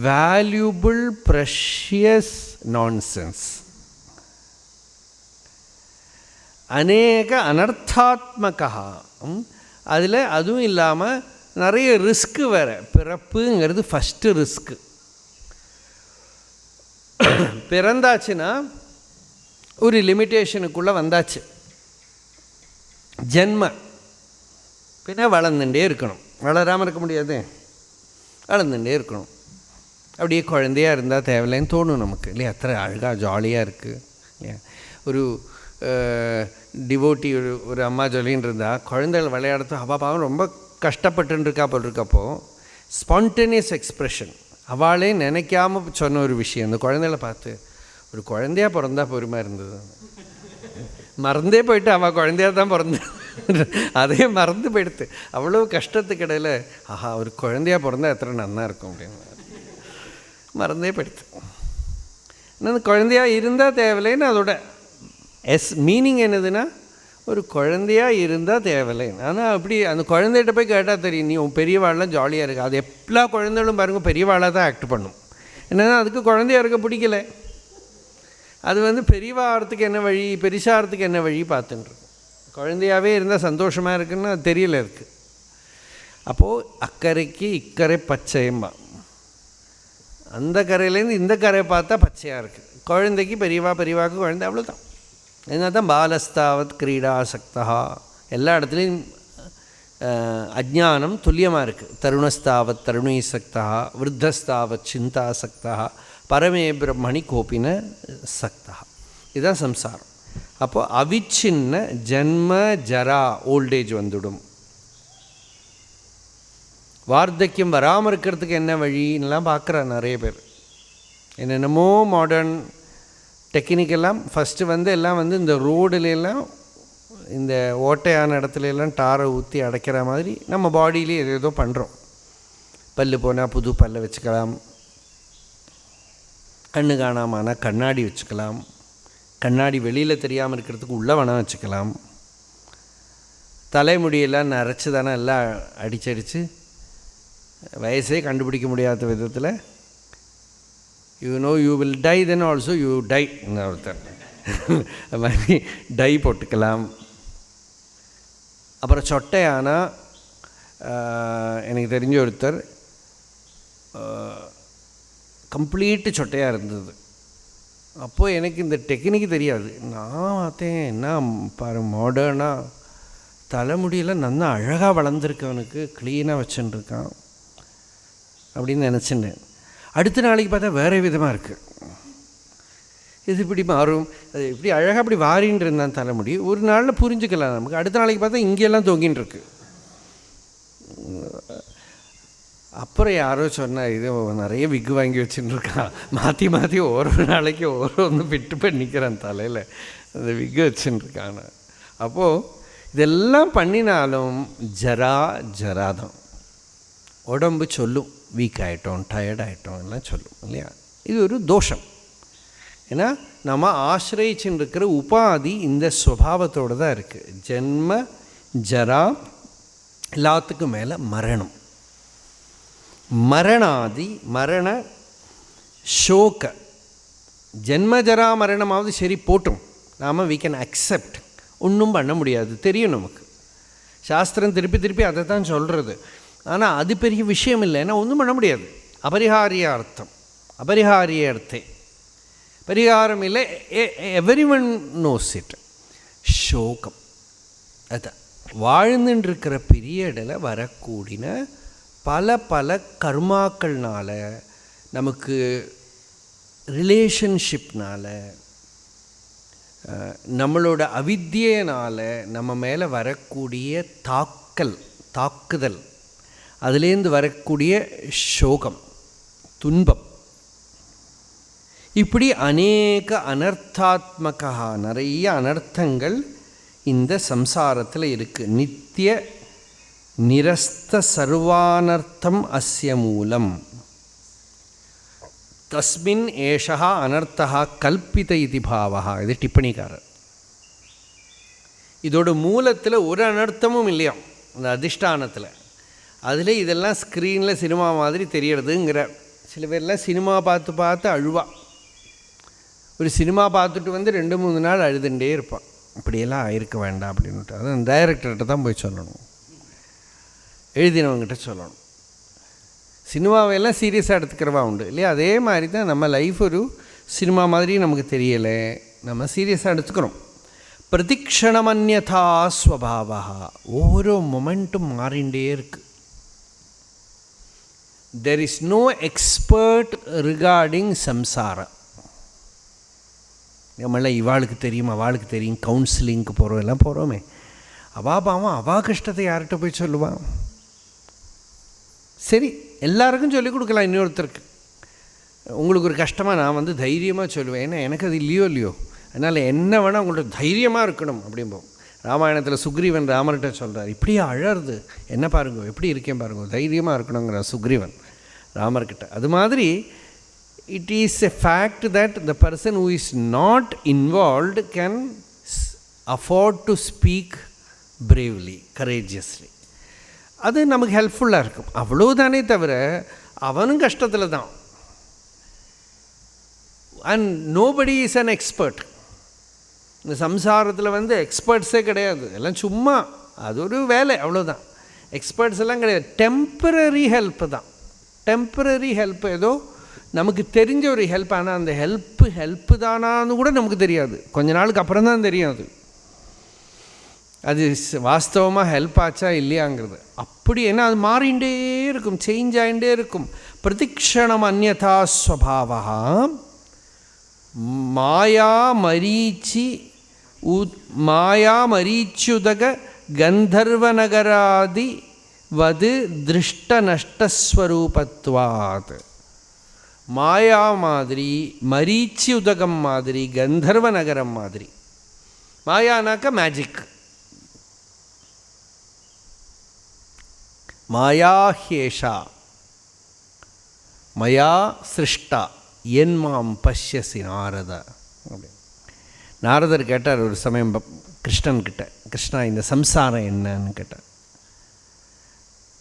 valuable precious nonsense. அநேக அனர்த்தாத்மகா. அதில் அதுவும் இல்லாமல் நிறைய ரிஸ்க்கு வேறு. பிறப்புங்கிறது ஃபஸ்ட்டு ரிஸ்க்கு. பிறந்தாச்சுன்னா ஒரு லிமிட்டேஷனுக்குள்ளே வந்தாச்சு. ஜென்ம பின்ன வளர்ந்துட்டே இருக்கணும். வளராமல் இருக்க முடியாது, வளர்ந்துட்டே இருக்கணும். அப்படியே குழந்தையாக இருந்தால் தேவையில்லைன்னு தோணும் நமக்கு இல்லையா? அத்தனை அழகாக ஜாலியாக இருக்குது இல்லையா? ஒரு டிவோட்டி ஒரு அம்மா சொல்லின்னு இருந்தால் குழந்தைகள் விளையாடுறது அவள் பாவம் ரொம்ப கஷ்டப்பட்டுருக்கா போல் இருக்கப்போ ஸ்பான்டேனியஸ் எக்ஸ்ப்ரெஷன் அவளே நினைக்காம சொன்ன ஒரு விஷயம். அந்த குழந்தைகளை பார்த்து ஒரு குழந்தையாக பிறந்தா பொறுமையாக இருந்தது. மறந்தே போயிட்டு அவள் குழந்தையாக தான் பிறந்தா, அதே மறந்து போயிடுத்து. அவ்வளோ கஷ்டத்துக்கு இடையில் ஆஹா ஒரு குழந்தையாக பிறந்தா எத்தனை நன்னா இருக்கும் அப்படின்னு மறந்தே போயிடுத்து. ஆனால் குழந்தையாக இருந்தால் தேவையில்லைன்னு அதோட மீனிங் என்னதுன்னா ஒரு குழந்தையாக இருந்தால் தேவையில்லை. ஆனால் அப்படி அந்த குழந்தைகிட்ட போய் கேட்டால் தெரியும், நீ உன் பெரியவாள்லாம் ஜாலியாக இருக்குது. அது எல்லா குழந்தைகளும் பாருங்கள் பெரியவாளாக தான் ஆக்ட் பண்ணும். என்னென்னா அதுக்கு குழந்தையாக இருக்க பிடிக்கல. அது பெரியவாகிறதுக்கு என்ன வழி, பெரிசாகிறதுக்கு என்ன வழி பார்த்துட்டுருக்கு. குழந்தையாகவே இருந்தால் சந்தோஷமாக இருக்குன்னு அது தெரியல இருக்குது. அப்போது அக்கறைக்கு இக்கரை பச்சையம்மா, அந்த கரையிலேருந்து இந்த கரையை பார்த்தா பச்சையாக இருக்குது. குழந்தைக்கு பெரியவாவுக்கு குழந்தை அவ்வளோதான். அதனால தான் பாலஸ்தாவத் கிரீடாசக்தா. எல்லா இடத்துலையும் அஜ்ஞானம் துல்லியமாக இருக்குது. தருணஸ்தாவத் தருணீசக்தா, விருத்தஸ்தாவத் சிந்தாசக்தா, பரமே பிரம்மணி கோபின சக்தா. இதுதான் சம்சாரம். அப்போது அவிச்சின்ன ஜன்ம ஜரா, ஓல்டேஜ் வந்துடும். வார்த்தக்கியம் வராமல் இருக்கிறதுக்கு என்ன வழின்னெலாம் பார்க்குறா நிறைய பேர். என்னென்னமோ மாடர்ன் டெக்னிக்கெல்லாம் ஃபஸ்ட்டு எல்லாம் இந்த ரோடுலாம் இந்த ஓட்டையான இடத்துலலாம் டாரை ஊற்றி அடைக்கிற மாதிரி நம்ம பாடியிலே ஏதோ பண்ணுறோம். பல்லு போனால் புது பல்லை வச்சுக்கலாம், கண்ணு காணாமனா கண்ணாடி வச்சுக்கலாம், கண்ணாடி வெளியில் தெரியாமல் இருக்கிறதுக்கு உள்ள வேணால் வச்சுக்கலாம், தலைமுடியெல்லாம் நரைச்சி தானே எல்லாம் அடிச்சடித்து வயசே கண்டுபிடிக்க முடியாத விதத்தில் you will die, then also you die ஒருத்தர் அது மாதிரி டை போட்டுக்கலாம். அப்புறம் சொட்டையானால் எனக்கு தெரிஞ்ச ஒருத்தர் கம்ப்ளீட்டு சொட்டையாக இருந்தது. அப்போது எனக்கு இந்த டெக்னிக்கு தெரியாது. நான் பார்த்தேன் என்ன பாரு மாடர்னாக தலைமுடியெல்லாம் நல்லா அழகாக வளர்ந்துருக்கவனுக்கு க்ளீனாக வச்சுட்டுருக்கான் அப்படின்னு நினச்சிட்டேன். அடுத்த நாளைக்கு பார்த்தா வேறு விதமாக இருக்குது. இது இப்படி மாறும், அது இப்படி அழகாக அப்படி வாரின்னு இருந்தான் தலைமுடி. ஒரு நாளில் புரிஞ்சுக்கலாம் நமக்கு. அடுத்த நாளைக்கு பார்த்தா இங்கெல்லாம் தொங்கின்னு இருக்கு. அப்புறம் யாரோ சொன்னால் இது நிறைய விக்கு வாங்கி வச்சுன்னு இருக்கான், மாற்றி மாற்றி ஒரு நாளைக்கு ஒன்று ஃபிட்டு பண்ணிக்கிறான் தலையில் அந்த விக்கு வச்சுன்னு இருக்கான். அப்போது இதெல்லாம் பண்ணினாலும் ஜராதான் உடம்பு சொல்லும், வீக் ஆகிட்டோம், டயர்ட் ஆகிட்டோம் எல்லாம் சொல்லும் இல்லையா? இது ஒரு தோஷம். ஏன்னா நம்ம ஆசிரியிச்சுன்னு இருக்கிற உபாதி இந்த ஸ்வபாவத்தோடு தான் இருக்குது. ஜென்ம ஜரா, எல்லாத்துக்கும் மேலே மரணம், மரணாதி, மரண ஷோக. ஜென்மஜரா மரணமாவது சரி போட்டும், நாம் we can accept. ஒன்றும் பண்ண முடியாது, தெரியும் நமக்கு. சாஸ்திரம் திருப்பி திருப்பி அதை தான் சொல்கிறது. ஆனால் அது பெரிய விஷயம் இல்லை, ஏன்னா ஒன்றும் பண்ண முடியாது. அபரிஹாரிய அர்த்தம், அபரிஹாரிய அர்த்தே, பரிகாரம் இல்லை, எவ்ரி ஒன் நோஸ் இட். சோகம் அதுதான் வாழ்ந்துட்டுருக்கிற பீரியடில் வரக்கூடின பல பல கர்மாக்கள்னால, நமக்கு ரிலேஷன்ஷிப்னால், நம்மளோட அவித்தியினால் நம்ம மேலே வரக்கூடிய தாக்குதல், அதுலேருந்து வரக்கூடிய சோகம், துன்பம், இப்படி அநேக அனர்த்தாத்மகா, நிறைய அனர்த்தங்கள் இந்த சம்சாரத்தில் இருக்குது. நித்திய நிரஸ்த சர்வானர்த்தம் அஸ்ய மூலம் தஸ்மின் ஏஷா அனர்த்தா கல்பித இது பாவா. இது டிப்பணிக்காரர். இதோட மூலத்தில் ஒரு அனர்த்தமும் இல்லையாம் அந்த அதிஷ்டானத்தில். அதில் இதெல்லாம் ஸ்க்ரீனில் சினிமா மாதிரி தெரியறதுங்கிற. சில பேர்லாம் சினிமா பார்த்து பார்த்து அழுவா. ஒரு சினிமா பார்த்துட்டு வந்து 2-3 நாள் அழுதுண்டே இருப்பான். இப்படியெல்லாம் ஆயிருக்க வேண்டாம் அப்படின்ட்டு. அதான் டைரக்டர்கிட்ட தான் போய் சொல்லணும், எழுதினவங்கிட்ட சொல்லணும். சினிமாவையெல்லாம் சீரியஸாக எடுத்துக்கிறவா உண்டு இல்லையா? அதே மாதிரி தான் நம்ம லைஃப் ஒரு சினிமா மாதிரி நமக்கு தெரியலை, நம்ம சீரியஸாக எடுத்துக்கிறோம். பிரதிக்ஷணமன்யதா ஸ்வபாவா, ஒவ்வொரு மொமெண்ட்டும் மாறிண்டே இருக்குது. There is no expert regarding samsara. நம்மளாம் இவாளுக்கு தெரியும், அவளுக்கு தெரியும், கவுன்சிலிங்க்கு போகிறோம், எல்லாம் போகிறோமே. பாவம் அவள் கஷ்டத்தை யார்கிட்ட போய் சொல்லுவான்? சரி, எல்லாருக்கும் சொல்லிக் கொடுக்கலாம். இன்னொருத்தருக்கு உங்களுக்கு ஒரு கஷ்டமாக நான் வந்து தைரியமாக சொல்லுவேன், ஏன்னா எனக்கு அது இல்லையோ. அதனால் என்ன வேணால் உங்கள்கிட்ட தைரியமாக இருக்கணும் அப்படிம்போம். ராமாயணத்தில் சுக்ரீவன் ராமர்கிட்ட சொல்கிறார், இப்படியே அழறது என்ன பாருங்க, எப்படி இருக்கேன் பாருங்க, தைரியமாக இருக்கணுங்கிற சுக்ரீவன் ராமர்கிட்ட. அது மாதிரி it is a fact that the person who is not involved can afford to speak bravely, courageously. அது நமக்கு ஹெல்ப்ஃபுல்லாக இருக்கும், அவ்வளோதானே தவிர அவனும் கஷ்டத்தில் தான். And nobody is an expert. இந்த சம்சாரத்தில் வந்து எக்ஸ்பர்ட்ஸே கிடையாது, எல்லாம் சும்மா அது ஒரு வேலை, அவ்வளோதான். எக்ஸ்பர்ட்ஸ் எல்லாம் கிடையாது, டெம்பரரி ஹெல்ப்பு தான். டெம்பரரி ஹெல்ப், ஏதோ நமக்கு தெரிஞ்ச ஒரு ஹெல்ப். ஆனால் அந்த ஹெல்ப்பு தானான்னு கூட நமக்கு தெரியாது, கொஞ்ச நாளுக்கு அப்புறம் தான் தெரியும் அது வாஸ்தவமாக ஹெல்ப் ஆச்சா இல்லையாங்கிறது. அப்படி என்ன, அது மாறிண்டே இருக்கும், சேஞ்ச் ஆகிண்டே இருக்கும். பிரதிக்ஷணம் அந்யதா ஸ்வபாவா மாயாமரீச்சுதக கந்தர்வநகராதி வது திருஷ்ட நஷ்டஸ்வரூபத்வாத். மாயா மாதிரி, மரீச்சி உதகம் மாதிரி, கந்தர்வ நகரம் மாதிரி. மாயானாக்க மேஜிக். மாயாஹேஷா மயா சிருஷ்டா என் மாம் பஷ்யசி நாரத. அப்படி நாரதர் கேட்டார் ஒரு சமயம் கிருஷ்ணன்கிட்ட, கிருஷ்ணா இந்த சம்சாரம் என்னன்னு கேட்டார்.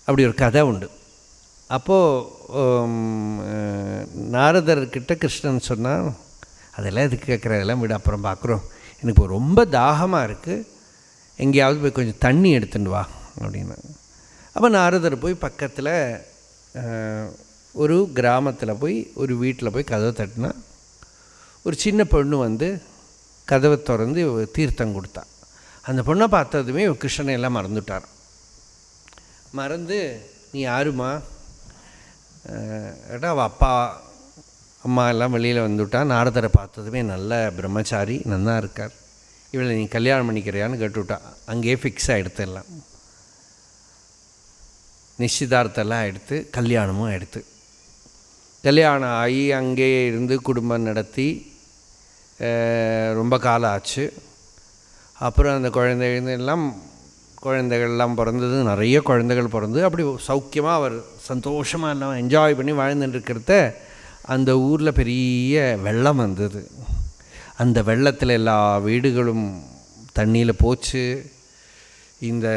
அப்படி ஒரு கதை உண்டு. அப்போது நாரதர்கிட்ட கிருஷ்ணன் சொன்னால், அதெல்லாம் எதுக்கு கேட்குற, அதெல்லாம் விட அப்புறம் பார்க்குறோம், எனக்கு ரொம்ப தாகமாக இருக்குது, எங்கேயாவது போய் கொஞ்சம் தண்ணி எடுத்துட்டு வா அப்படின்னா. அப்போ நாரதர் போய் பக்கத்தில் ஒரு கிராமத்தில் போய் ஒரு வீட்டில் போய் கதவை தட்டினா, ஒரு சின்ன பொண்ணு வந்து கதவை திறந்து தீர்த்தம் கொடுத்தா. அந்த பொண்ணை பார்த்ததுமே கிருஷ்ணனை எல்லாம் மறந்துட்டார். மறந்து, நீ யாருமா கேட்டால் அவள் அப்பா அம்மா எல்லாம் வெளியில் வந்துவிட்டா. நாரதரை பார்த்ததுமே நல்ல பிரம்மச்சாரி, நல்லா இருக்கார், இவளை நீ கல்யாணம் பண்ணிக்கிறியான்னு கேட்டுவிட்டா. அங்கேயே ஃபிக்ஸ் ஆகிடுத்து, எல்லாம் நிச்சயதார்த்தெல்லாம் எடுத்து கல்யாணமும் எடுத்து, கல்யாணம் ஆகி அங்கேயே இருந்து குடும்பம் நடத்தி ரொம்ப காலம் ஆச்சு. அப்புறம் அந்த குழந்தைகள்லாம் பிறந்தது, நிறைய குழந்தைகள் பிறந்து அப்படி சௌக்கியமாக அவர் சந்தோஷமாக எல்லாம் என்ஜாய் பண்ணி வாழ்ந்துட்டுருக்கிறத அந்த ஊரில் பெரிய வெள்ளம் வந்தது. அந்த வெள்ளத்தில் எல்லா வீடுகளும் தண்ணியில் போச்சு. இந்த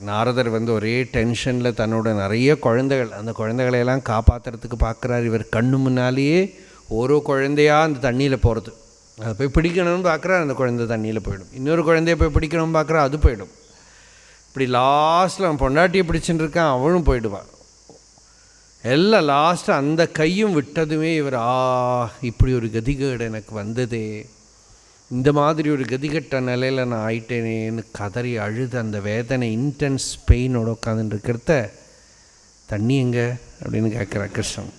நாரதர் வந்து ஒரே டென்ஷனில் தன்னோட நிறைய குழந்தைகள், அந்த குழந்தைகளையெல்லாம் காப்பாற்றுறதுக்கு பார்க்குறாரு. இவர் கண்ணு முன்னாலேயே ஓரோ குழந்தையாக அந்த தண்ணியில் போகிறது. அதை போய் பிடிக்கணும்னு பார்க்குறாரு, அந்த குழந்தை தண்ணியில் போயிடும். இன்னொரு குழந்தைய போய் பிடிக்கணும்னு பார்க்குறா, அது போயிடும். இப்படி லாஸ்ட்டில் அவன் பொண்டாட்டியை பிடிச்சின்னு இருக்கான், அவளும் போயிடுவாள். எல்லாம் லாஸ்ட்டு அந்த கையும் விட்டதுமே இவர் இப்படி ஒரு கதிகேடு எனக்கு வந்ததே, இந்த மாதிரி ஒரு கதிகட்ட நிலையில் நான் ஆயிட்டேனேன்னு கதறி அழுது அந்த வேதனை இன்டென்ஸ் பெயினோட உட்காந்துருக்கிறத தண்ணி எங்கே அப்படின்னு கேட்குறா கிருஷ்ணன்.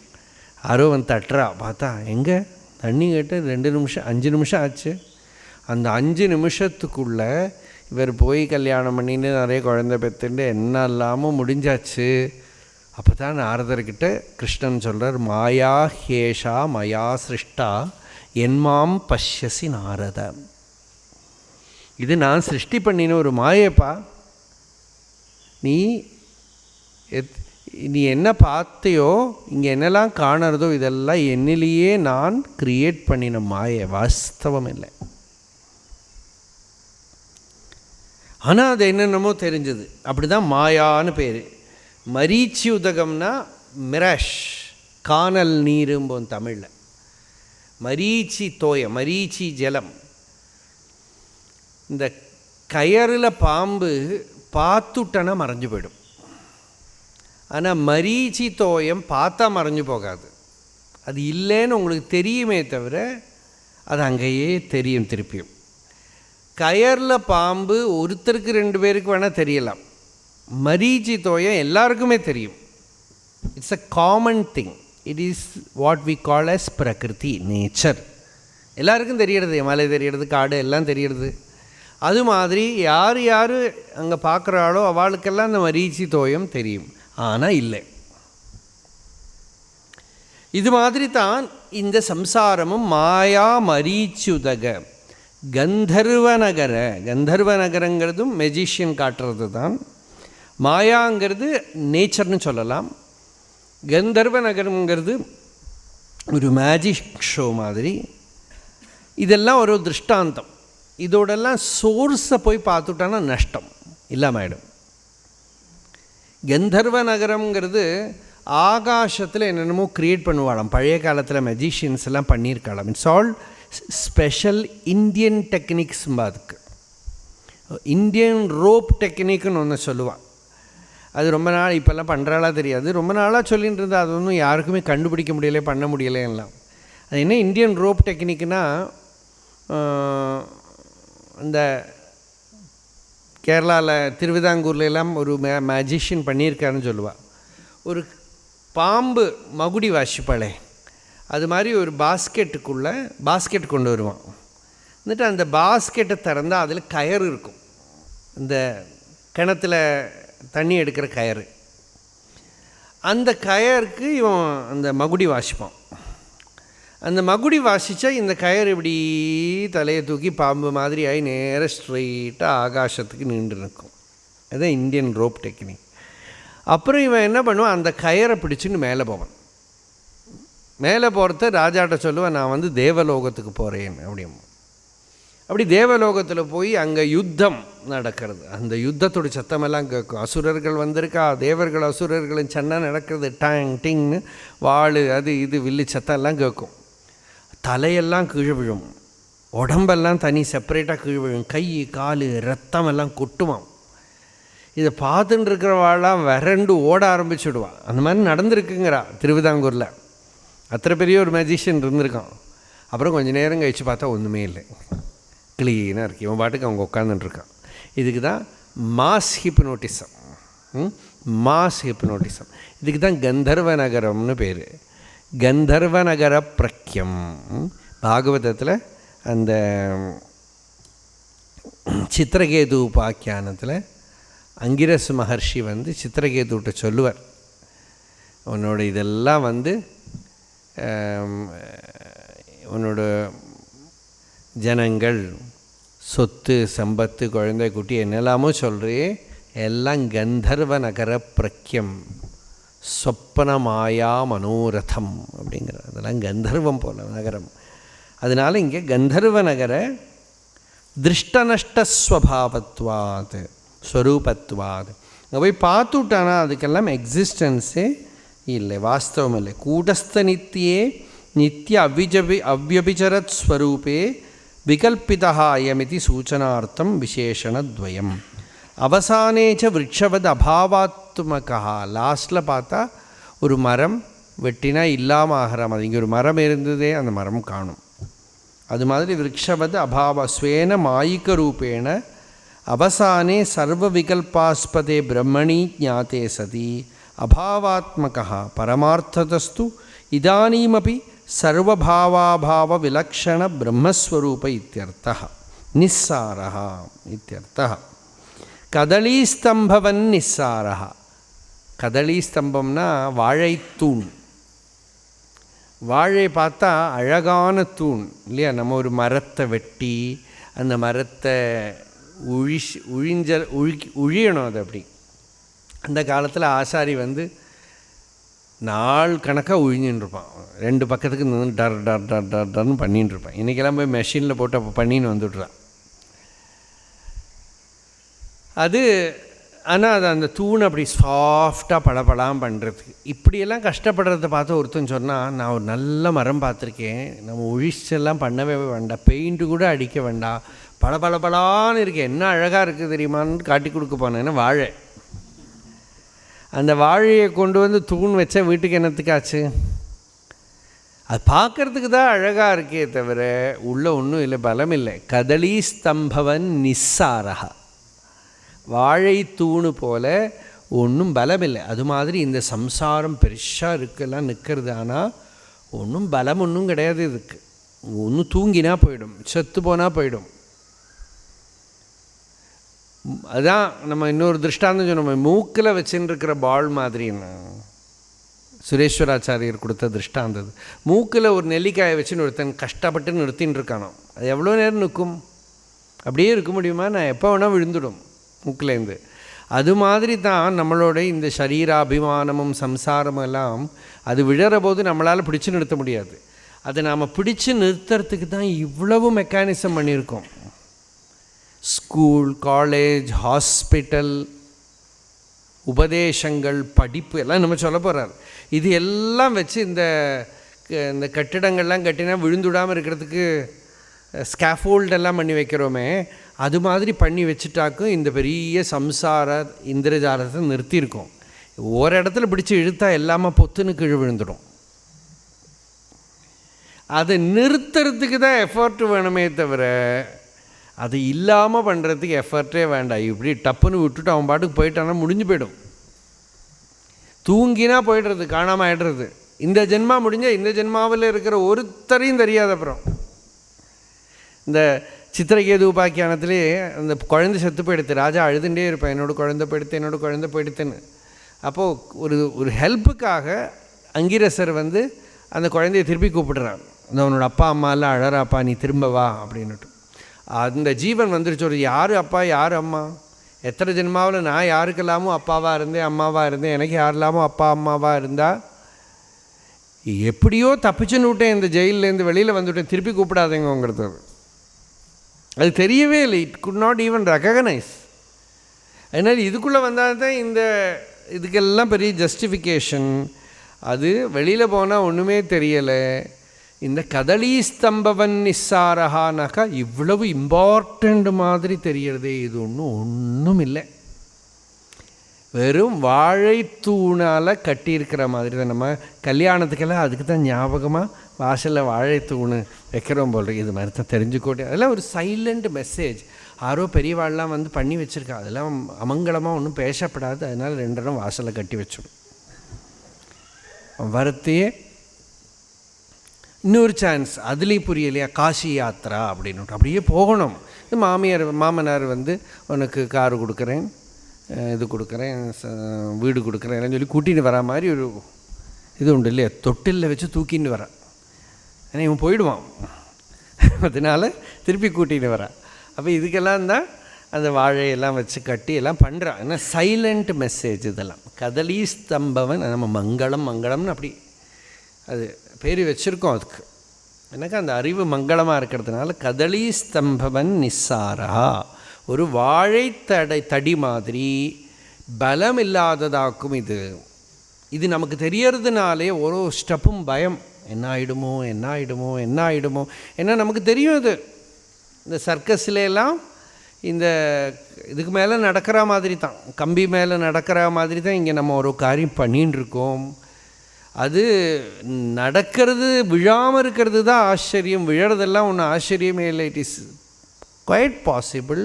யாரோ வந்து தட்டுறா, பார்த்தா எங்கே தண்ணி கேட்டு 2 நிமிஷம் 5 நிமிஷம் ஆச்சு. அந்த 5 நிமிஷத்துக்குள்ளே இவர் போய் கல்யாணம் பண்ணிட்டு நிறைய குழந்தை பெற்றுட்டு என்ன இல்லாமல் முடிஞ்சாச்சு. அப்போ தான் நாரதர்கிட்ட கிருஷ்ணன் சொல்கிறார், மாயா ஹேஷா மயா சிருஷ்டா என்மாம் பஷ்யசி நாரத. இது நான் சிருஷ்டி பண்ணின ஒரு மாயப்பா. நீ என்ன பார்த்தையோ, இங்கே என்னெல்லாம் காணறதோ இதெல்லாம் என்னிலேயே நான் கிரியேட் பண்ணின மாயை, வாஸ்தவம் இல்லை. ஆனால் அது என்னென்னமோ தெரிஞ்சது. அப்படி தான் மாயான்னு பேர். மரீச்சி உதகம்னா மிராஷ், காணல் நீரும்போம் தமிழில். மரீச்சி தோயம், மரீச்சி ஜலம். இந்த கயறில் பாம்பு பார்த்துட்டனா மறைஞ்சு போயிடும். ஆனால் மரீச்சி தோயம் பார்த்தா மறைஞ்சு போகாது. அது இல்லைன்னு உங்களுக்கு தெரியுமே தவிர அது அங்கேயே தெரியும் திருப்பியும். கயரில் பாம்பு ஒருத்தருக்கு 2 பேருக்கு வேணால் தெரியலாம். மரீச்சி தோயம் எல்லாருக்குமே தெரியும். It's a common thing. It is what we call as prakriti, nature. எல்லாருக்கும் தெரியறது, மலை தெரியறது, காடு எல்லாம் தெரியறது. அது மாதிரி யார் யார் அங்கே பார்க்குறாளோ அவளுக்கெல்லாம் அந்த மரீச்சி தோயம் தெரியும். ஆனால் இல்லை. இது மாதிரி தான் இந்த சம்சாரமும். மாயா மரீச்சுதக கந்தர்வநகர. கந்தர்வநகரங்கிறதும் மெஜிஷியன் காட்டுறது தான். மாயாங்கிறது நேச்சர்னு சொல்லலாம். கந்தர்வநகரங்கிறது ஒரு மேஜிக் ஷோ மாதிரி. இதெல்லாம் ஒரு திருஷ்டாந்தம். இதோடெல்லாம் சோர்ஸை போய் பார்த்துட்டானா நஷ்டம் இல்லாமாயிடும். கந்தர்வ நகரங்கிறது ஆகாசத்தில் என்னென்னமோ க்ரியேட் பண்ணுவாளாம். பழைய காலத்தில் மெஜிஷியன்ஸ் எல்லாம் பண்ணியிருக்காளாம். It's all special Indian techniques. அதுக்கு இந்தியன் ரோப் டெக்னிக்குன்னு ஒன்று சொல்லுவாள். அது ரொம்ப நாள் இப்போல்லாம் பண்ணுறாளா தெரியாது. ரொம்ப நாளாக சொல்லிகிட்டு இருந்தால் அது ஒன்றும் யாருக்குமே கண்டுபிடிக்க முடியலை, பண்ண முடியலை எல்லாம். அது என்ன இந்தியன் ரோப் டெக்னிக்குனால், இந்த கேரளாவில் திருவிதாங்கூர்லாம் ஒரு மேஜிஷியன் பண்ணியிருக்காருன்னு சொல்லுவாள். ஒரு பாம்பு மகுடி வாசிப்பாளே, அது மாதிரி ஒரு பாஸ்கெட் கொண்டு வருவான். வந்துட்டு அந்த பாஸ்கெட்டை திறந்தால் அதில் கயறு இருக்கும். இந்த கிணத்துல தண்ணி எடுக்கிற கயறு. அந்த கயருக்கு இவன் அந்த மகுடி வாசிப்பான். அந்த மகுடி வாசித்தா இந்த கயர் இப்படி தலையை தூக்கி பாம்பு மாதிரி ஆகி நேராக ஸ்ட்ரெயிட்டாக ஆகாசத்துக்கு நின்று இருக்கும். அதுதான் இந்தியன் ரோப் டெக்னிக். அப்புறம் இவன் என்ன பண்ணுவான், அந்த கயரை பிடிச்சின்னு மேலே போவான். மேலே போகிறத ராஜாட்ட சொல்லுவேன், நான் வந்து தேவலோகத்துக்கு போகிறேன் அப்படிமா. அப்படி தேவலோகத்தில் போய் அங்கே யுத்தம் நடக்கிறது. அந்த யுத்தத்தோட சத்தமெல்லாம் கேட்கும். அசுரர்கள் வந்திருக்கா, தேவர்கள் அசுரர்களும் சண்டை நடக்கிறது. டாங் டிங்னு வாள் அது இது வில்லு சத்தம்லாம் கேட்கும். தலையெல்லாம் கீழே விழும், உடம்பெல்லாம் தனி செப்பரேட்டாக கீழே விழும், கை கால் ரத்தமெல்லாம் கொட்டுவான். இதை பார்த்துட்டு இருக்கிறவாளாம் விரண்டு ஓட ஆரம்பிச்சுடுவான். அந்த மாதிரி நடந்திருக்குங்கிறா திருவிதாங்கூரில். அத்தனை பெரிய ஒரு மேஜிஷியன் இருந்திருக்கான். அப்புறம் கொஞ்சம் நேரம் கழித்து பார்த்தா ஒன்றுமே இல்லை, க்ளீனாக இருக்கு. இவன் பாட்டுக்கு அவங்க உட்காந்துட்டுருக்கான். இதுக்கு தான் மாஸ் ஹிப்னோட்டிசம். Mass hypnotism. இதுக்கு தான் கந்தர்வ நகரம்னு பேர். கந்தர்வ நகர பிரக்யம். பாகவதத்தில் அந்த சித்திரகேது உபாக்கியானத்தில் அங்கிரஸ் மகர்ஷி வந்து சித்திரகேதுகிட்ட சொல்லுவார், உன்னோட இதெல்லாம் வந்து உன்னோட ஜனங்கள் சொத்து சம்பத்து குழந்தை குட்டி என்னெல்லாமோ சொல்கிறே, எல்லாம் கந்தர்வ நகர பிரக்யம் சொப்பன மாயா மனோரதம் அப்படிங்கிற, அதெல்லாம் கந்தர்வம் போல நகரம். அதனால் இங்கே கந்தர்வ நகர திருஷ்டநஷ்டஸ்வபாவத்வாத் ஸ்வரூபத்வாத். அங்கே போய் பார்த்துட்டானா அதுக்கெல்லாம் எக்ஸிஸ்டன்ஸே இல்லை, வாஸ்தவம் இல்லை. கூடஸ்த நித்தியே நித்திய அவ்யபிச்சரத் ஸ்வரூபே விகல்பிதா அயமிதி சூச்சனார்த்தம் விசேஷணத்வயம். அவசானேச்ச விருட்சவத் அபாவாத்மகா. லாஸ்ட்டில் பார்த்தா ஒரு மரம் வெட்டினா இல்லாமல் ஆகிற மாதிரி. இங்கே ஒரு மரம் இருந்ததே, அந்த மரம் காணும். அது மாதிரி விருக்ஷவது அபாவஸ்வேன மாயிக்க ரூபேண அவசானே சர்வ விகல்பாஸ்பதே பிரம்மணி ஞாத்தே சதி அபாவாத்மகா பரமார்த்ததஸ்து இதானீமபி சர்வபாவாபாவ விலக்ஷண பிரம்மஸ்வரூப இத்யர்த்தः நிஸ்ஸாரः இத்யர்த்தः. கதளீஸ்தம்பவன் நிஸ்ஸாரः. கதளீஸ்தம்பம்னா வாழைத்தூண். வாழை பார்த்தா அழகான தூண் இல்லையா? நம்ம ஒரு மரத்தை வெட்டி அந்த மரத்தை உழியணும். அது அப்படி அந்த காலத்தில் ஆசாரி வந்து நாள் கணக்காக உழிஞ்சின்னு இருப்பான். 2 பக்கத்துக்கு நின்று டர் டர் டர் டர் டர்னு பண்ணின்னு இருப்பான். இன்றைக்கெல்லாம் போய் மெஷினில் போட்டு அப்போ பண்ணின்னு வந்துடுறான். அது ஆனால் அது அந்த தூண் அப்படி சாஃப்டாக பளபளம் பண்ணுறதுக்கு இப்படியெல்லாம் கஷ்டப்படுறத பார்த்து ஒருத்தன் சொன்னால், நான் ஒரு நல்ல மரம் பார்த்துருக்கேன், நம்ம உழிச்செல்லாம் பண்ணவே வேண்டாம், பெயிண்ட்டு கூட அடிக்க வேண்டாம், பளபளபளான்னு இருக்கேன், என்ன அழகாக இருக்குது தெரியுமான்னு காட்டி கொடுக்க போனேன்னா வாழை. அந்த வாழையை கொண்டு வந்து தூண் வச்சா வீட்டுக்கு என்னத்துக்காச்சு? அது பார்க்குறதுக்கு தான் அழகாக இருக்கே தவிர உள்ளே ஒன்றும் இல்லை, பலம் இல்லை. கதளி ஸ்தம்பவன் நிஸ்ஸாரஹா. வாழை தூணு போல் ஒன்றும் பலம் இல்லை. அது மாதிரி இந்த சம்சாரம் பெருசாக இருக்குல்லாம் நிற்கிறது. ஆனால் ஒன்றும் பலம் ஒன்றும் கிடையாது. இதுக்கு ஒன்றும் தூங்கினா போயிடும், செத்து போனால் போயிடும். அதுதான் நம்ம இன்னொரு திருஷ்டாந்தம் சொன்னோம், மூக்கில் வச்சுன்னு இருக்கிற பால் மாதிரின்னு சுரேஸ்வராச்சாரியர் கொடுத்த திருஷ்டாந்தது. மூக்கில் ஒரு நெல்லிக்காயை வச்சுன்னு ஒருத்தன் கஷ்டப்பட்டு நிறுத்தின்னு இருக்கானோ, அது எவ்வளோ நேரம் நிற்கும்? அப்படியே இருக்க முடியுமா? நான் எப்போ வேணால் விழுந்துடும் மூக்கிலேருந்து. அது மாதிரி தான் நம்மளோட இந்த சரீராபிமானமும் சம்சாரமும் எல்லாம் அது விழற போது நம்மளால் பிடிச்சு நிறுத்த முடியாது. அதை நாம் பிடிச்சு நிறுத்துறதுக்கு தான் இவ்வளவு மெக்கானிசம் பண்ணியிருக்கோம். ஸ்கூல், காலேஜ், ஹாஸ்பிட்டல், உபதேசங்கள், படிப்பு எல்லாம் நம்ம சொல்ல போகிறார். இது எல்லாம் வச்சு இந்த கட்டிடங்கள்லாம் கட்டினா விழுந்துடாமல் இருக்கிறதுக்கு ஸ்கேஃபோல்டெல்லாம் பண்ணி வைக்கிறோமே, அது மாதிரி பண்ணி வச்சுட்டாக்கும் இந்த பெரிய சம்சார இந்திரஜாலத்தை நிறுத்தியிருக்கோம். ஒரு இடத்துல பிடிச்சி இழுத்தா எல்லாமே பொத்துன்னு கீழே விழுந்துடும். அதை நிறுத்துறதுக்கு தான் எஃபர்ட் வேணுமே தவிர அது இல்லாமல் பண்ணுறதுக்கு எஃபர்ட்டே வேண்டாம். இப்படி டப்புன்னு விட்டுட்டு அவன் பாட்டுக்கு போயிட்டான்னா முடிஞ்சு போயிடும். தூங்கினா போய்டுறது, காணாமல் ஆகிடுறது. இந்த ஜென்மா முடிஞ்சால் இந்த ஜென்மாவில் இருக்கிற ஒருத்தரையும் தெரியாது. அப்புறம் இந்த சித்திரகேது உபாக்கியானத்திலே அந்த குழந்தை செத்து போயிடுத்து. ராஜா அழுதுண்டே இருப்பேன், என்னோட குழந்தை போயிடுத்து, என்னோட குழந்தை போயிடுத்துன்னு. அப்போது ஒரு ஹெல்ப்புக்காக அங்கிரசர் வந்து அந்த குழந்தைய திருப்பி கூப்பிடுறான். அந்த அவனோட அப்பா அம்மா எல்லாம் அழறாப்பா, நீ திரும்ப வா அப்படின்னுட்டு. அந்த ஜீவன் வந்துருச்சு, ஒரு யார் அப்பா யார் அம்மா, எத்தனை ஜென்மாவில் நான் யாருக்கெல்லாமோ அப்பாவாக இருந்தேன் அம்மாவாக இருந்தேன், எனக்கு யாரெல்லாமோ அப்பா அம்மாவாக இருந்தால் எப்படியோ தப்பிச்சுன்னு விட்டேன், இந்த ஜெயிலேருந்து வெளியில் வந்துவிட்டேன், திருப்பி கூப்பிடாதேங்கிறது. அது தெரியவே இல்லை. It could not even recognise. அதனால் இதுக்குள்ளே வந்தால் தான் இந்த இதுக்கெல்லாம் பெரிய ஜஸ்டிஃபிகேஷன். அது வெளியில் போனால் ஒன்றுமே தெரியலை. இந்த கதளி ஸ்தம்பவன் நிஸ்ஸாரஹானாக்கா இவ்வளவு இம்பார்ட்டண்ட் மாதிரி தெரியறதே. இது ஒன்றும் இல்லை, வெறும் வாழைத்தூணால் கட்டியிருக்கிற மாதிரி தான். நம்ம கல்யாணத்துக்கெல்லாம் அதுக்கு தான் ஞாபகமாக வாசலில் வாழைத்தூண் வைக்கிறோம் போல். இது மாதிரி தான் தெரிஞ்சுக்கோட்டே. அதெல்லாம் ஒரு சைலண்ட் மெசேஜ். யாரோ பெரியவாள்லாம் வந்து பண்ணி வச்சுருக்கா. அதெல்லாம் அமங்கலமாக ஒன்றும் பேசப்படாது. அதனால் 2 இடம் வாசலில் கட்டி வச்சுடும். வரத்தையே இன்னொரு சான்ஸ் அதுலேயும் புரியலையா, காசி யாத்திரா அப்படின்னு அப்படியே போகணும். மாமனார் வந்து உனக்கு காரு கொடுக்குறேன், இது கொடுக்குறேன், வீடு கொடுக்குறேன் சொல்லி கூட்டின்னு வரா மாதிரி ஒரு இது உண்டு இல்லையா, தொட்டிலில் வச்சு தூக்கின்னு வரான். ஏன்னா இவன் போயிடுவான், அதனால் திருப்பி கூட்டின்னு வரான். அப்போ இதுக்கெல்லாம் தான் அந்த வாழையெல்லாம் வச்சு கட்டி எல்லாம் பண்ணுறான். ஏன்னா சைலண்ட் மெசேஜ் இதெல்லாம். கதளி ஸ்தம்பவன் நம்ம மங்களம்னு அப்படி அது பேர் வச்சுருக்கோம் அதுக்கு. எனக்கு அந்த அறிவு மங்களமாக இருக்கிறதுனால கதளி ஸ்தம்பவன் நிஸ்ஸாரா, ஒரு வாழைத்தடி மாதிரி பலம் இல்லாததாக்கும். இது நமக்கு தெரியறதுனாலே ஒரு ஸ்டெப்பும் பயம், என்ன ஆகிடுமோ. ஏன்னா நமக்கு தெரியும் இது இந்த சர்க்கஸ்லாம் இந்த இதுக்கு மேலே நடக்கிற மாதிரி தான், கம்பி மேலே நடக்கிற மாதிரி தான் இங்கே நம்ம ஒரு காரியம் பண்ணின்னு இருக்கோம். அது நடக்கிறது விழாமல் இருக்கிறது தான் ஆச்சரியம். விழறதெல்லாம் ஒன்றும் ஆச்சரியமே இல்லை. It is quite possible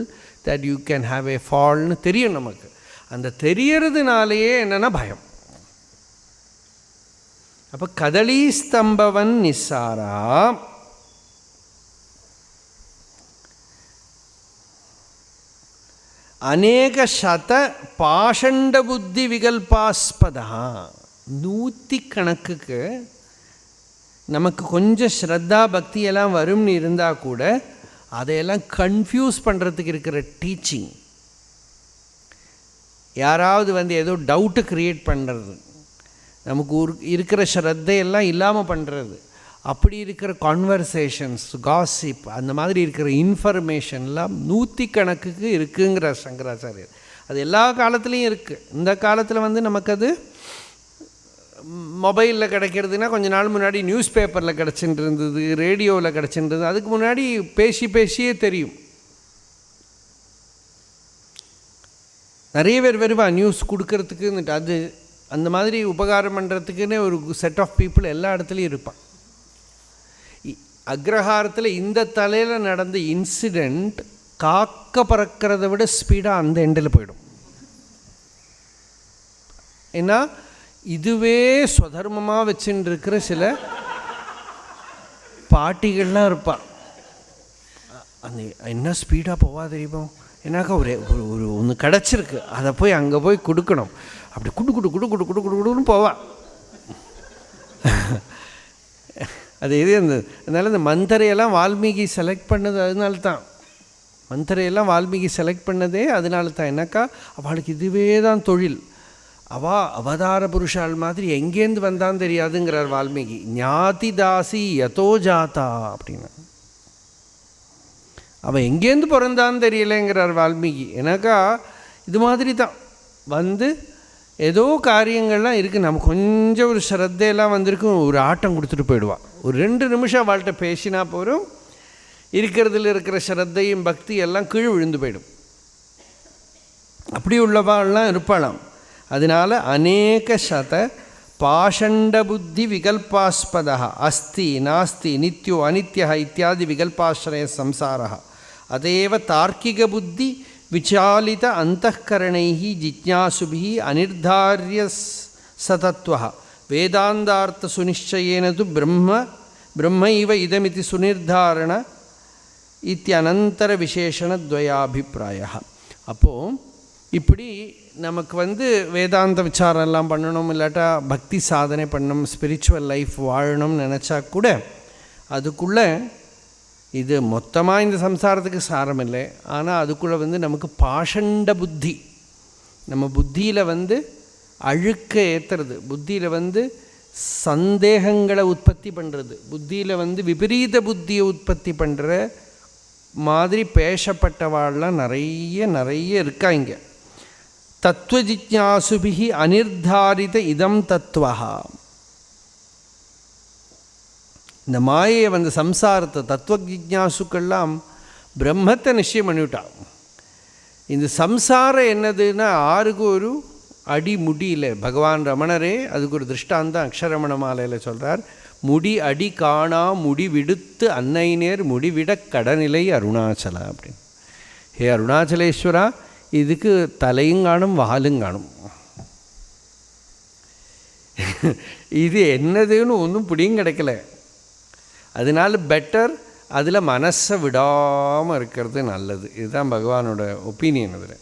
that you can have a ஃபால்னு தெரியும் நமக்கு. அந்த தெரியறதுனாலேயே என்னென்னா பயம். அப்போ கதளி ஸ்தம்பவன் நிசாரா அநேக சத பாஷண்ட புத்தி விகல்பாஸ்பதா. 100 கணக்குக்கு நமக்கு கொஞ்சம் ஸ்ரத்தா பக்தியெல்லாம் வரும்னு இருந்தால் கூட அதையெல்லாம் கன்ஃபியூஸ் பண்ணுறதுக்கு இருக்கிற டீச்சிங், யாராவது ஏதோ டவுட்டு க்ரியேட் பண்ணுறது, நமக்கு இருக்கிற ஸ்ரத்தையெல்லாம் இல்லாமல் பண்ணுறது, அப்படி இருக்கிற கான்வர்சேஷன்ஸ், காசிப், அந்த மாதிரி இருக்கிற இன்ஃபர்மேஷன்லாம் 100 கணக்குக்கு இருக்குங்கிற சங்கராச்சாரியர். அது எல்லா காலத்துலேயும் இருக்குது. இந்த காலத்தில் நமக்கு அது மொபைலில் கிடைக்கிறதுனா கொஞ்ச நாள் முன்னாடி நியூஸ் பேப்பரில் கிடச்சிட்டு இருந்தது, ரேடியோவில் கிடச்சிட்டு இருந்தது. அதுக்கு முன்னாடி பேசியே தெரியும். நிறைய பேர் வருவா நியூஸ் கொடுக்கறதுக்குன்னுட்டு. அது அந்த மாதிரி உபகாரம் பண்ணுறதுக்குன்னு ஒரு செட் ஆஃப் பீப்புள் எல்லா இடத்துலையும் இருப்பான். அக்ரஹாரத்தில் இந்த தலையில் நடந்த இன்சிடெண்ட் காக்க பறக்கிறத விட ஸ்பீடாக அந்த எண்டில் போயிடும். ஏன்னா இதுவே ஸ்வதர்மமாக வச்சுட்டு இருக்கிற சில பாட்டிகள்லாம் இருப்பாள். அந்த என்ன ஸ்பீடாக போவா தெரியுமோ, ஏன்னாக்கா ஒன்று கிடச்சிருக்கு, அதை போய் அங்கே போய் கொடுக்கணும். அப்படி குடுன்னு போவாள். அது எது அதனால் இந்த மந்தரையெல்லாம் வால்மீகி செலக்ட் பண்ணது அதனால தான். மந்தரையெல்லாம் வால்மீகி செலக்ட் பண்ணதே அதனால தான். என்னக்கா அவளுக்கு இதுவே தான் தொழில். அவதார புருஷால் மாதிரி எங்கேருந்து வந்தான்னு தெரியாதுங்கிறார் வால்மீகி. ஞாதி தாசி யதோ ஜாதா அப்படின்னு. அவன் எங்கேருந்து பிறந்தான்னு தெரியலைங்கிறார் வால்மீகி. ஏன்னாக்கா இது மாதிரி தான் ஏதோ காரியங்கள்லாம் இருக்குது, நம்ம கொஞ்சம் ஒரு ஸ்ரத்தையெல்லாம் வந்திருக்கும், ஒரு ஆட்டம் கொடுத்துட்டு போயிடுவான். ஒரு 2 நிமிஷம் அவள்கிட்ட பேசினா போகிறோம், இருக்கிறதுல இருக்கிற ஸ்ரத்தையும் பக்தி எல்லாம் கீழ் விழுந்து போயிடும். அப்படி உள்ளவாள்லாம் இருப்பாளாம். அதனால் அநேக சத பாஷண்ட புத்தி விகல்பாஸ்பதா அஸ்தி நாஸ்தி நித்யோ அனித்யா இத்தியாதி விகல்பாஸ்ரய சம்சாரா அதேவ தார்க்கிக புத்தி விசாலித அந்தఃகரணைஹி ஜிஜ்ஞாசுபிஹி அனிர்தார்ய சதத்வஹ வேதாந்தார்த்த சுனிச்சயேன து பிரம்மைவ இதமிதி சுனிர்தாரண இத்தியனந்தர விசேஷணத்வயாபிப்பிராய. அப்போது இப்படி நமக்கு வேதாந்த விசாரம் எல்லாம் பண்ணணும், இல்லாட்டா பக்தி சாதனை பண்ணணும், ஸ்பிரிச்சுவல் லைஃப் வாழணும்னு நினச்சா கூட அதுக்குள்ளே இது மொத்தமாக இந்த சம்சாரத்துக்கு சாரம் இல்லை. ஆனால் அதுக்குள்ளே நமக்கு பாஷண்ட புத்தி, நம்ம புத்தியில் அழுக்க ஏற்றுறது, புத்தியில் சந்தேகங்களை உற்பத்தி பண்ணுறது, புத்தியில் விபரீத புத்தியை உற்பத்தி பண்ணுற மாதிரி பேசப்பட்டவாள்லாம் நிறைய இருக்கா இங்கே. தத்துவ ஜிஜ்ஞாசுபிஹி அனிர்தாரித இதம் தத்துவஹா. இந்த மாயை சம்சாரத்தை தத்துவ ஜிஜ்ஞாசுக்கெல்லாம் பிரம்மத்தை நிச்சயம் பண்ணிவிட்டான். இந்த சம்சாரம் என்னதுன்னா ஆறுக்கு ஒரு அடி முடியல. பகவான் ரமணரே அதுக்கு ஒரு திருஷ்டாந்தம் அக்ஷரமண மாலையில் சொல்கிறார். முடி அடி காணா முடி விடுத்து அன்னைநேர் முடிவிட கடநிலை அருணாச்சலா அப்படின்னு. ஹே அருணாச்சலேஸ்வரா, இதுக்கு தலையும் காணும் வாலும் காணும். இது என்னதுன்னு ஒன்றும் பிடியும் கிடைக்கல. அதனால பெட்டர் அதில் மனசை விடாமல் இருக்கிறது நல்லது. இதுதான் பகவானோட ஒப்பீனியன். அதில்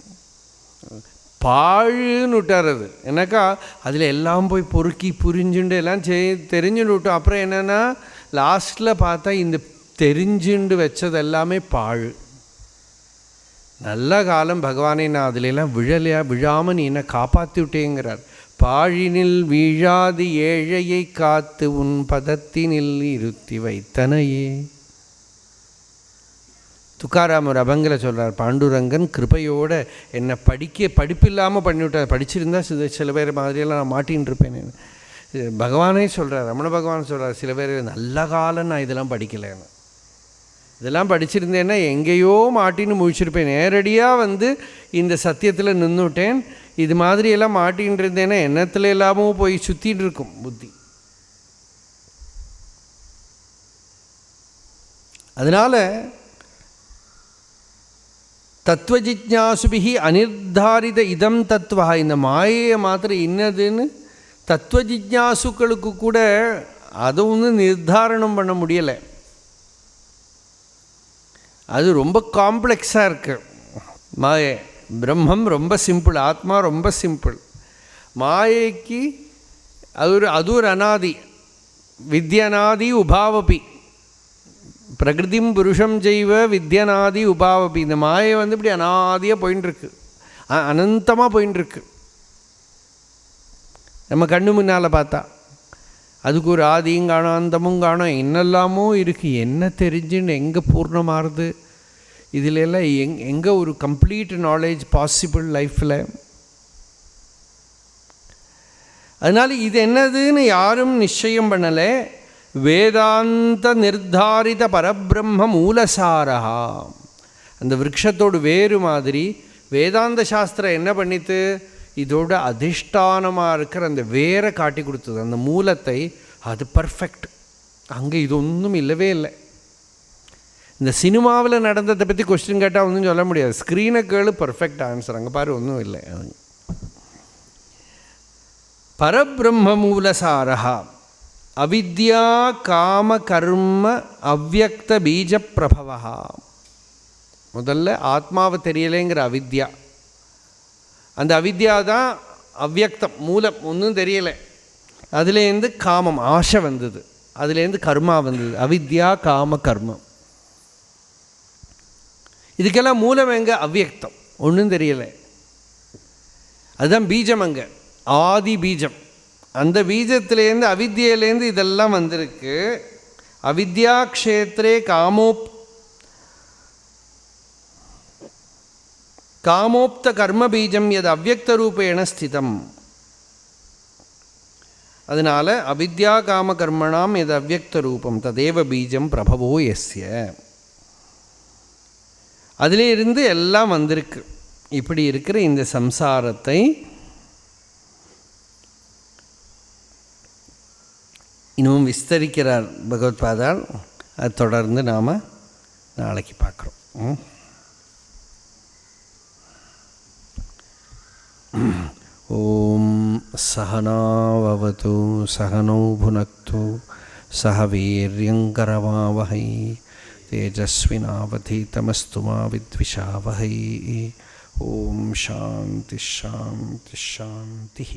பாழுன்னு விட்டார். அது என்னக்கா அதில் எல்லாம் போய் பொறுக்கி புரிஞ்சுண்டு எல்லாம் தெரிஞ்சுட்டு விட்டோம். அப்புறம் என்னென்னா லாஸ்ட்டில் பார்த்தா இந்த தெரிஞ்சுண்டு வச்சது எல்லாமே பாழ். நல்ல காலம் பகவானை நான் அதிலெல்லாம் விழாமல் நீ என்னை காப்பாற்றி விட்டேங்கிறார். பாழினில் வீழாது ஏழையை காத்து உன் பதத்தினில் இருத்தி வைத்தனையே. துக்காராம் ஒரு அபங்கில் சொல்கிறார், பாண்டுரங்கன் கிருபையோடு என்னை படிப்பில்லாமல் பண்ணிவிட்டார். படிச்சிருந்தா சில பேர் மாதிரியெல்லாம் நான் மாட்டின்னு இருப்பேன். பகவானே சொல்கிறார், ரமண பகவான் சொல்கிறார், சில பேர் நல்ல காலம் நான் இதெல்லாம் படிக்கலைன்னு. இதெல்லாம் படிச்சிருந்தேன்னா எங்கேயோ மாட்டின்னு முழிச்சிருப்பேன். நேரடியாக இந்த சத்தியத்தில் நின்றுவிட்டேன். இது மாதிரியெல்லாம் மாட்டின்னு இருந்தேன்னா எண்ணத்தில் இல்லாமல் போய் சுற்றின்னு இருக்கும் புத்தி. அதனால் தத்துவஜிஜ்ஞாசுபிஹி அனிர்தாரித இதம் தத்துவா, இந்த மாயையை மாத்திரம் இன்னதுன்னு தத்துவஜிஜ்ஞாசுக்களுக்கு கூட அதை நிர்தாரணம் பண்ண முடியலை. அது ரொம்ப காம்ப்ளெக்ஸாக இருக்குது. மாயை பிரம்மம் ரொம்ப சிம்பிள், ஆத்மா ரொம்ப சிம்பிள். மாயைக்கு அது ஒரு அனாதி, வித்யநாதி உபாவபி, பிரகிருதிம் புருஷம் ஜெய்வ வித்யநாதி உபாவபி. இந்த மாயை இப்படி அனாதியாக போயின்ட்டுருக்கு, அனந்தமாக போயின்ட்டுருக்கு. நம்ம கண்ணு முன்னால் பார்த்தா அதுக்கு ஒரு ஆதியும் காணும், அந்தமும் காணும், என்னெல்லாமோ இருக்குது. என்ன தெரிஞ்சுன்னு எங்கே பூர்ணமாகுது? இதில் எல்லாம் எங்கே ஒரு கம்ப்ளீட் நாலேஜ் பாசிபிள் லைஃப்பில்? அதனால் இது என்னதுன்னு யாரும் நிச்சயம் பண்ணலை. வேதாந்த நிர்தாரித பரபிரம்ம மூலசாரா, அந்த விருட்சத்தோடு வேறு மாதிரி வேதாந்த சாஸ்திரம் என்ன பண்ணித்து, இதோட அதிஷ்டானமாக இருக்கிற அந்த வேரை காட்டி கொடுத்தது, அந்த மூலத்தை. அது பர்ஃபெக்ட். அங்கே இது ஒன்றும் இல்லவே இல்லை. இந்த சினிமாவில் நடந்ததை பற்றி கொஸ்டின் கேட்டால் ஒன்றும் சொல்ல முடியாது. ஸ்க்ரீனை கேளு, பர்ஃபெக்ட் ஆன்சர். அங்கே பாரு, ஒன்றும் இல்லை. பரபிரம்ம மூலசாரா அவித்யா காம கர்ம அவ்யக்த பீஜ பிரபவா. முதல்ல ஆத்மாவை தெரியலைங்கிற அவித்யா, அந்த அவித்யா தான் அவ்யக்தம், மூலம், ஒன்றும் தெரியலை. அதுலேருந்து காமம், ஆசை வந்தது, அதுலேருந்து கர்மா வந்தது, அவித்யா காம கர்மம். இதுக்கெல்லாம் மூலம் எங்கே? அவ்யக்தம், ஒன்றும் தெரியலை. அதுதான் பீஜம், அங்கே ஆதி பீஜம். அந்த பீஜத்திலேருந்து அவித்யிலேருந்து இதெல்லாம் வந்திருக்கு. அவித்யா க்ஷேத்ரே காமோப்த கர்ம பீஜம் எது அவ்யக்த ரூபேண ஸ்திதம். அதனால் அவித்யா காம கர்மணாம் எது அவ்யக்த ரூபம் ததேவ பீஜம் பிரபவோ எஸ்ய. அதிலே இருந்து எல்லாம் வந்திருக்கு. இப்படி இருக்கிற இந்த சம்சாரத்தை இன்னும் விஸ்தரிக்கிறார் பகவத்பாதால். அது தொடர்ந்து நாம் நாளைக்கு பார்க்குறோம். ஓம் சகனாவது சகனோ புனக்து சக வீர்யங்கரவாவஹை தேஜஸ்வினாவதீதமஸ்து மா வித்விஷாவஹை. ஓம் சாந்தி சாந்தி சாந்தி.